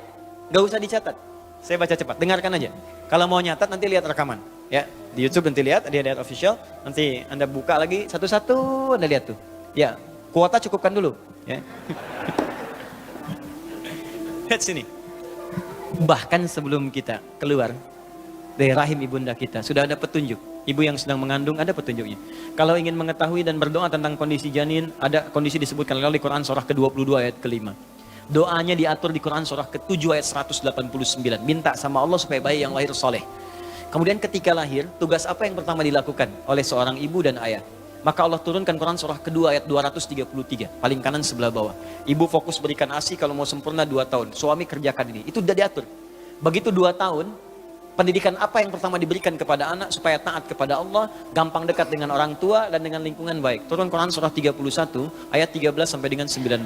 Gak usah dicatat. Saya baca cepat, dengarkan aja. Kalau mau nyatat nanti lihat rekaman. Ya, di YouTube nanti lihat, di ayat official. Nanti Anda buka lagi satu-satu, Anda lihat tuh. Ya, kuota cukupkan dulu. Ya. Lihat sini. Bahkan sebelum kita keluar dari rahim ibunda kita, sudah ada petunjuk. Ibu yang sedang mengandung ada petunjuknya. Kalau ingin mengetahui dan berdoa tentang kondisi janin, ada kondisi disebutkan oleh Quran surah ke-22 ayat ke-5. Doanya diatur di Quran surah ke-7 ayat 189. Minta sama Allah supaya bayi yang lahir soleh. Kemudian ketika lahir, tugas apa yang pertama dilakukan oleh seorang ibu dan ayah? Maka Allah turunkan Quran surah kedua ayat 233, paling kanan sebelah bawah. Ibu fokus berikan ASI kalau mau sempurna 2 tahun. Suami kerjakan ini. Itu sudah diatur. Begitu 2 tahun, pendidikan apa yang pertama diberikan kepada anak supaya taat kepada Allah, gampang dekat dengan orang tua dan dengan lingkungan baik. Turun Quran surah 31 ayat 13 sampai dengan 19.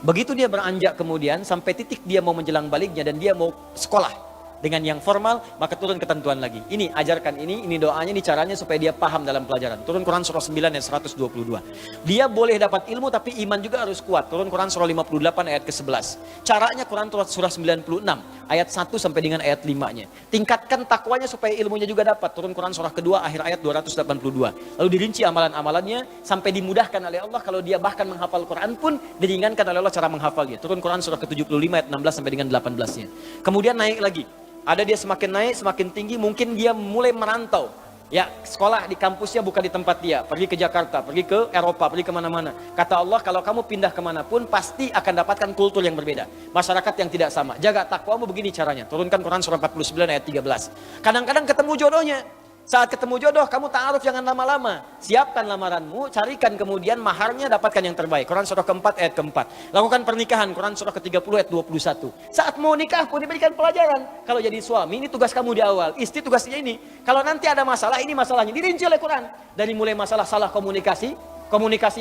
Begitu dia beranjak kemudian sampai titik dia mau menjelang baliknya dan dia mau sekolah dengan yang formal, maka turun ketentuan lagi. Ini ajarkan ini doanya, ini caranya supaya dia paham dalam pelajaran. Turun Quran surah 9 ayat 122. Dia boleh dapat ilmu tapi iman juga harus kuat. Turun Quran surah 58 ayat ke-11. Caranya Quran surah 96 ayat 1 sampai dengan ayat 5-nya. Tingkatkan takwanya supaya ilmunya juga dapat. Turun Quran surah kedua akhir ayat 282. Lalu dirinci amalan-amalannya sampai dimudahkan oleh Allah. Kalau dia bahkan menghafal Quran pun diringankan oleh Allah cara menghafalnya. Turun Quran surah ke-75 ayat 16 sampai dengan 18-nya. Kemudian naik lagi. Ada dia semakin naik, semakin tinggi, mungkin dia mulai merantau. Ya, sekolah di kampusnya bukan di tempat dia. Pergi ke Jakarta, pergi ke Eropa, pergi kemana-mana. Kata Allah, kalau kamu pindah kemanapun, pasti akan dapatkan kultur yang berbeda. Masyarakat yang tidak sama. Jaga takwamu begini caranya. Turunkan Quran surah 49 ayat 13. Kadang-kadang ketemu jodohnya. Saat ketemu jodoh, kamu ta'aruf jangan lama-lama. Siapkan lamaranmu, carikan kemudian maharnya, dapatkan yang terbaik. Quran surah keempat ayat keempat. Lakukan pernikahan, Quran surah ke-30 ayat 21. Saat mau nikah pun diberikan pelajaran. Kalau jadi suami, ini tugas kamu di awal. Istri tugasnya ini. Kalau nanti ada masalah, ini masalahnya. Dirinci oleh Quran. Dari mulai masalah salah komunikasi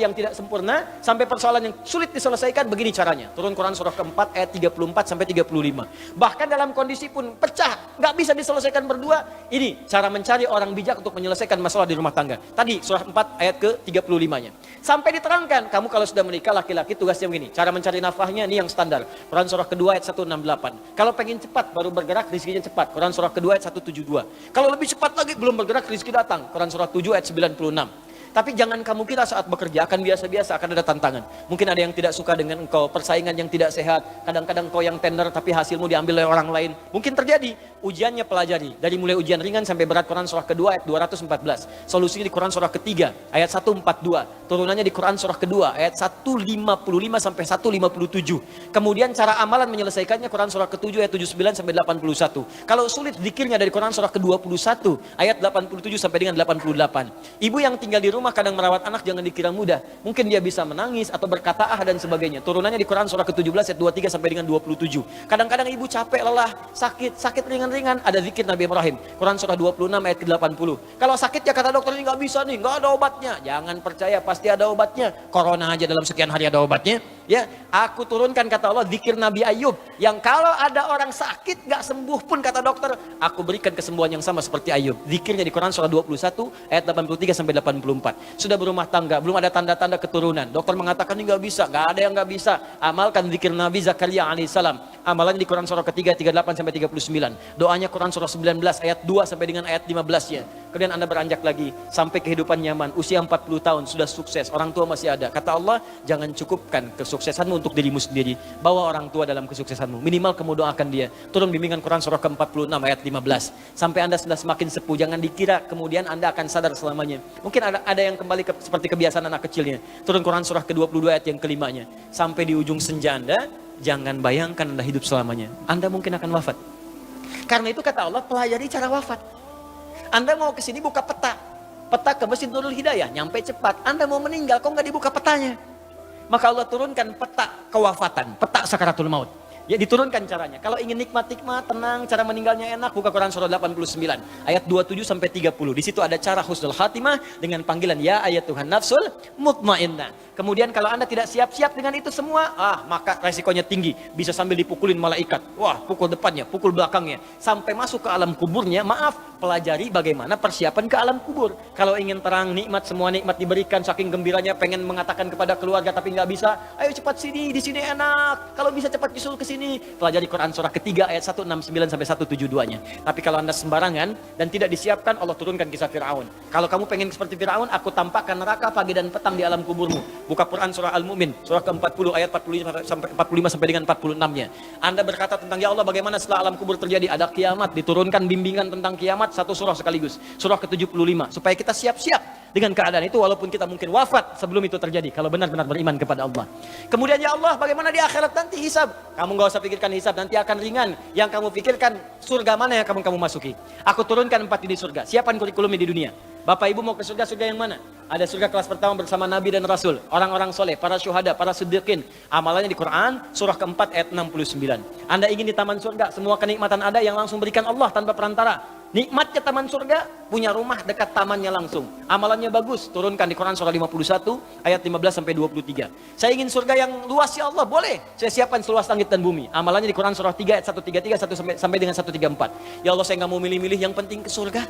yang tidak sempurna, sampai persoalan yang sulit diselesaikan, begini caranya. Turun Quran surah keempat ayat 34 sampai 35. Bahkan dalam kondisi pun pecah, nggak bisa diselesaikan berdua, ini cara mencari orang bijak untuk menyelesaikan masalah di rumah tangga. Tadi surah 4 ayat ke-35-nya. Sampai diterangkan, kamu kalau sudah menikah laki-laki tugasnya begini, cara mencari nafkahnya ini yang standar. Quran surah kedua ayat 168. Kalau pengen cepat baru bergerak, rezekinya cepat. Quran surah kedua ayat 172. Kalau lebih cepat lagi belum bergerak, rezeki datang. Quran surah 7 ayat 96. Tapi jangan kamu kira saat bekerja akan biasa-biasa, akan ada tantangan. Mungkin ada yang tidak suka dengan engkau, persaingan yang tidak sehat. Kadang-kadang kau yang tender tapi hasilmu diambil oleh orang lain. Mungkin terjadi. Ujiannya pelajari. Dari mulai ujian ringan sampai berat. Quran surah kedua ayat 214. Solusinya di Quran surah ketiga ayat 142. Turunannya di Quran surah kedua ayat 155 sampai 157. Kemudian cara amalan menyelesaikannya Quran surah ke-7 ayat 79 sampai 81. Kalau sulit zikirnya dari Quran surah ke-21 ayat 87 sampai dengan 88. Ibu yang tinggal di rumah kadang merawat anak jangan dikira mudah. Mungkin dia bisa menangis atau berkata dan sebagainya. Turunannya di Quran surah ke-17 ayat 23 sampai dengan 27. Kadang-kadang ibu capek, lelah, sakit ringan-ringan, ada zikir Nabi Ibrahim. Quran surah 26 ayat ke-80. Kalau sakit ya kata dokter ini nggak bisa nih, nggak ada obatnya. Jangan percaya, pasti ada obatnya. Corona aja dalam sekian hari ada obatnya. Ya, aku turunkan kata Allah zikir Nabi Ayub yang kalau ada orang sakit nggak sembuh pun kata dokter, aku berikan kesembuhan yang sama seperti Ayub. Zikirnya di Quran surah 21 ayat 83 sampai 84. Sudah berumah tangga, belum ada tanda-tanda keturunan. Dokter mengatakan ini nggak bisa, nggak ada yang nggak bisa. Amalkan zikir Nabi Zakaria alaihissalam. Amalannya di Quran surah ketiga 38 sampai 39. Doanya Quran surah 19 ayat 2 sampai dengan ayat 15-nya. Kemudian Anda beranjak lagi sampai kehidupan nyaman, usia 40 tahun sudah sukses, orang tua masih ada. Kata Allah, jangan cukupkan kesuksesanmu untuk dirimu sendiri. Bawa orang tua dalam kesuksesanmu. Minimal kamu doakan dia. Turun bimbingan Quran surah ke-46 ayat 15. Sampai Anda sudah semakin sepuh, jangan dikira kemudian Anda akan sadar selamanya. Mungkin ada yang kembali seperti kebiasaan anak kecilnya. Turun Quran surah ke-22 ayat yang kelimanya. Sampai di ujung senja Anda, jangan bayangkan Anda hidup selamanya. Anda mungkin akan wafat. Karena itu kata Allah, pelajari cara wafat. Anda mau ke sini buka peta ke Masjid Nurul Hidayah, nyampe cepat. Anda mau meninggal, kok nggak dibuka petanya? Maka Allah turunkan peta kewafatan, peta sakaratul maut. Ya diturunkan caranya. Kalau ingin nikmat-nikmat, tenang, cara meninggalnya enak, buka Quran surah 89 ayat 27 sampai 30. Di situ ada cara husnul khatimah dengan panggilan ya ayatuhan nafsul mutmainnah. Kemudian kalau Anda tidak siap-siap dengan itu semua, maka resikonya tinggi. Bisa sambil dipukulin malaikat. Wah, pukul depannya, pukul belakangnya. Sampai masuk ke alam kuburnya, pelajari bagaimana persiapan ke alam kubur. Kalau ingin terang, nikmat, semua nikmat diberikan, saking gembiranya pengen mengatakan kepada keluarga tapi nggak bisa. Ayo cepat sini, di sini enak. Kalau bisa cepat nyusul ke sini. sini. Pelajari Quran surah ketiga ayat 169 sampai 172-nya. Tapi kalau Anda sembarangan dan tidak disiapkan, Allah turunkan kisah Firaun. Kalau kamu pengen seperti Firaun, aku tampakkan neraka pagi dan petang di alam kuburmu. Buka Quran surah Al-Mu'min, surah ke-40 ayat 45 sampai dengan 46-nya. Anda berkata tentang, ya Allah, bagaimana setelah alam kubur terjadi? Ada kiamat, diturunkan bimbingan tentang kiamat, satu surah sekaligus. Surah ke-75, supaya kita siap-siap dengan keadaan itu, walaupun kita mungkin wafat sebelum itu terjadi, kalau benar-benar beriman kepada Allah. Kemudian, ya Allah, bagaimana di akhirat nanti hisab? Kamu gak usah pikirkan hisab, nanti akan ringan. Yang kamu pikirkan, surga mana yang kamu masuki. Aku turunkan 4 di surga. Siapkan kurikulumnya di dunia. Bapak ibu mau ke surga yang mana? Ada surga kelas pertama bersama Nabi dan Rasul, orang-orang soleh, para syuhada, para siddiqin. Amalannya di Quran, surah keempat ayat 69. Anda ingin di taman surga, semua kenikmatan ada yang langsung berikan Allah tanpa perantara. Nikmatnya taman surga, punya rumah dekat tamannya langsung. Amalannya bagus, turunkan di Quran surah 51 ayat 15 sampai 23. Saya ingin surga yang luas ya Allah, boleh. Saya siapkan seluas langit dan bumi. Amalannya di Quran surah 3 ayat 133 sampai dengan 134. Ya Allah, saya nggak mau milih-milih, yang penting ke surga.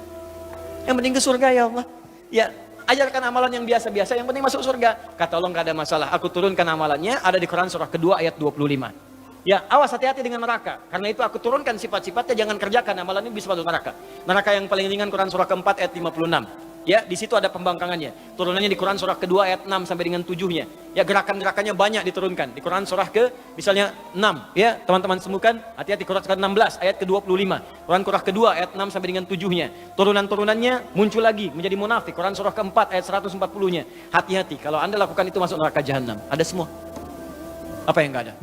Yang penting ke surga ya Allah. Ya, ajarkan amalan yang biasa-biasa, yang penting masuk surga. Kata Allah, nggak ada masalah. Aku turunkan amalannya, ada di Quran surah kedua ayat 25. Ya, awas, hati-hati dengan neraka. Karena itu aku turunkan sifat-sifatnya, jangan kerjakan amalan ini bisa masuk neraka. Neraka yang paling ringan Quran surah keempat ayat 56. Ya, di situ ada pembangkangannya. Turunannya di Quran surah kedua ayat 6 sampai dengan 7-nya. Ya, gerakan-gerakannya banyak diturunkan. Di Quran surah misalnya 6, ya, teman-teman semukan, hati-hati Quran surah 16 ayat ke-25. Quran surah kedua ayat 6 sampai dengan 7-nya. Turunan-turunannya muncul lagi menjadi munafik. Quran surah keempat ayat 140-nya. Hati-hati, kalau Anda lakukan itu masuk neraka jahanam. Ada semua. Apa yang enggak ada?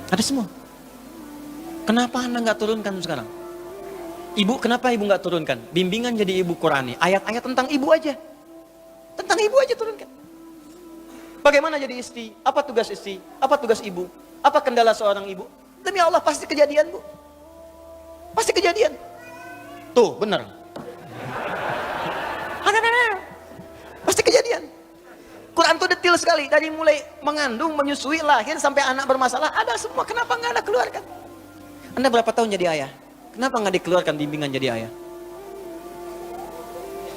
Ada semua. Kenapa Anda enggak turunkan sekarang? Ibu, kenapa ibu nggak turunkan? Bimbingan jadi ibu Qurani. Ayat-ayat tentang ibu aja. Tentang ibu aja turunkan. Bagaimana jadi istri? Apa tugas istri? Apa tugas ibu? Apa kendala seorang ibu? Demi Allah pasti kejadian, Bu. Pasti kejadian. Tuh, benar. Pasti kejadian. Quran tuh detail sekali. Dari mulai mengandung, menyusui, lahir, sampai anak bermasalah. Ada semua. Kenapa nggak Anda keluarkan? Anda berapa tahun jadi ayah? Kenapa nggak dikeluarkan bimbingan jadi ayah?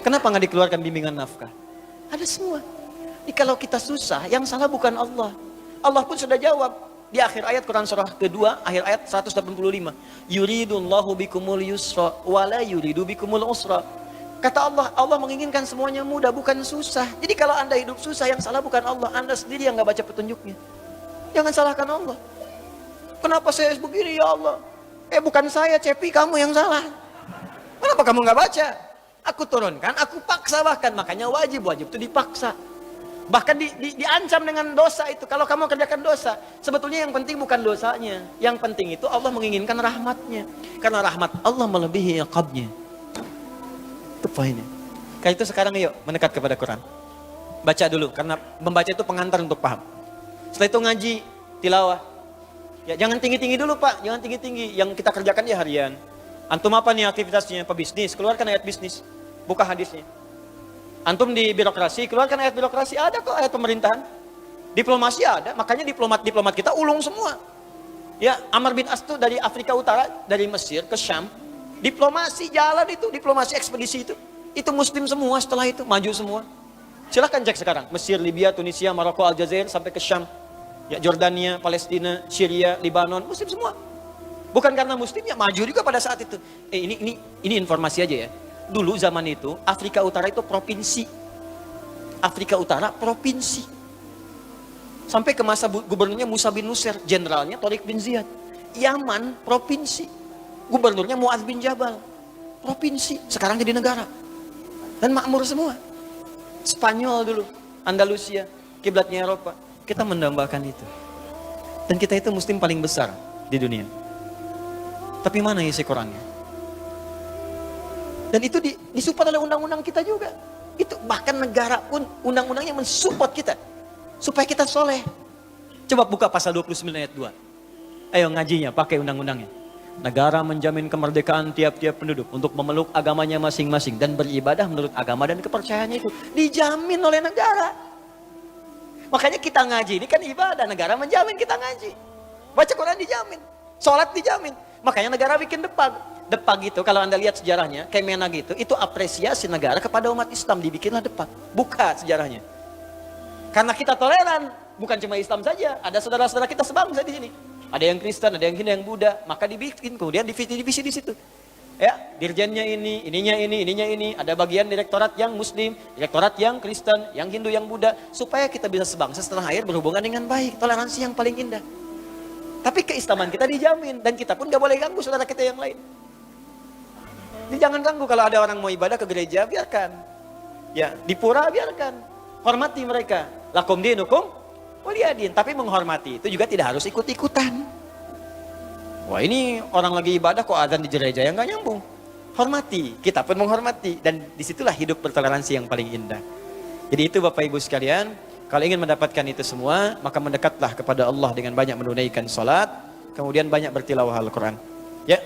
Kenapa nggak dikeluarkan bimbingan nafkah? Ada semua. Jadi kalau kita susah, yang salah bukan Allah. Allah pun sudah jawab. Di akhir ayat Quran surah kedua, akhir ayat 185. Yuridullahu bikumul yusra, wala yuridu bikumul usra. Kata Allah, Allah menginginkan semuanya mudah, bukan susah. Jadi kalau Anda hidup susah, yang salah bukan Allah. Anda sendiri yang nggak baca petunjuknya. Jangan salahkan Allah. Kenapa saya begini ya Allah? Bukan saya, Cepi, kamu yang salah. Kenapa kamu nggak baca? Aku turunkan, aku paksa bahkan. Makanya wajib itu dipaksa. Bahkan diancam dengan dosa itu. Kalau kamu kerjakan dosa, sebetulnya yang penting bukan dosanya. Yang penting itu Allah menginginkan rahmatnya. Karena rahmat Allah melebihi iqabnya. Itu poinnya. Karena itu sekarang yuk mendekat kepada Quran. Baca dulu, karena membaca itu pengantar untuk paham. Setelah itu ngaji, tilawah. Ya, jangan tinggi-tinggi dulu Pak, jangan tinggi-tinggi. Yang kita kerjakan di harian. Antum apa nih aktivitasnya? Pebisnis, keluarkan ayat bisnis. Buka hadisnya. Antum di birokrasi, keluarkan ayat birokrasi. Ada kok ayat pemerintahan. Diplomasi ada, makanya diplomat kita ulung semua. Ya, Amr bin As itu dari Afrika Utara, dari Mesir ke Syam. Diplomasi jalan itu, diplomasi ekspedisi itu. Itu muslim semua setelah itu, maju semua. Silahkan cek sekarang. Mesir, Libya, Tunisia, Maroko, Aljazair, sampai ke Syam. Ya, Jordania, Palestina, Syria, Libanon, muslim semua. Bukan karena muslim, ya maju juga pada saat itu. Ini informasi aja ya. Dulu zaman itu, Afrika Utara itu provinsi. Afrika Utara provinsi. Sampai ke masa gubernurnya Musa bin Nusir, jenderalnya Tariq bin Ziyad. Yaman provinsi. Gubernurnya Mu'adz bin Jabal. Provinsi, sekarang jadi negara. Dan makmur semua. Spanyol dulu, Andalusia, kiblatnya Eropa. Kita mendambakan itu. Dan kita itu muslim paling besar di dunia. Tapi mana isi Qurannya? Dan itu disupport oleh undang-undang kita juga. Itu bahkan negara pun undang-undangnya mensupport kita. Supaya kita soleh. Coba buka pasal 29 ayat 2. Ayo ngajinya pakai undang-undangnya. Negara menjamin kemerdekaan tiap-tiap penduduk untuk memeluk agamanya masing-masing dan beribadah menurut agama dan kepercayaannya itu. Dijamin oleh negara. Makanya kita ngaji, ini kan ibadah, negara menjamin kita ngaji. Baca Quran dijamin, sholat dijamin. Makanya negara bikin depag. Depag itu kalau Anda lihat sejarahnya, Kemenag itu apresiasi negara kepada umat Islam, dibikinlah depag. Buka sejarahnya. Karena kita toleran, Bukan cuma Islam saja, ada saudara-saudara kita sebangsa di sini. Ada yang Kristen, ada yang Hindu, yang Buddha, maka dibikin kemudian divisi-divisi di situ. Ya, dirjennya ini, ininya ini, ada bagian direktorat yang Muslim, direktorat yang Kristen, yang Hindu, yang Buddha, supaya kita bisa sebangsa setelah akhir berhubungan dengan baik, toleransi yang paling indah. Tapi keislaman kita dijamin, dan kita pun gak boleh ganggu saudara kita yang lain. Jadi jangan ganggu, kalau ada orang mau ibadah ke gereja, biarkan. Ya, di pura biarkan. Hormati mereka. Lakum dinukum waliyadin, tapi menghormati itu juga tidak harus ikut-ikutan. Wah, ini orang lagi ibadah kok azan di gereja yang gak nyambung. Hormati, kita pun menghormati, dan disitulah hidup bertoleransi yang paling indah. Jadi itu Bapak Ibu sekalian, kalau ingin mendapatkan itu semua, maka mendekatlah kepada Allah dengan banyak menunaikan salat, kemudian banyak bertilawah Al-Quran. Ya,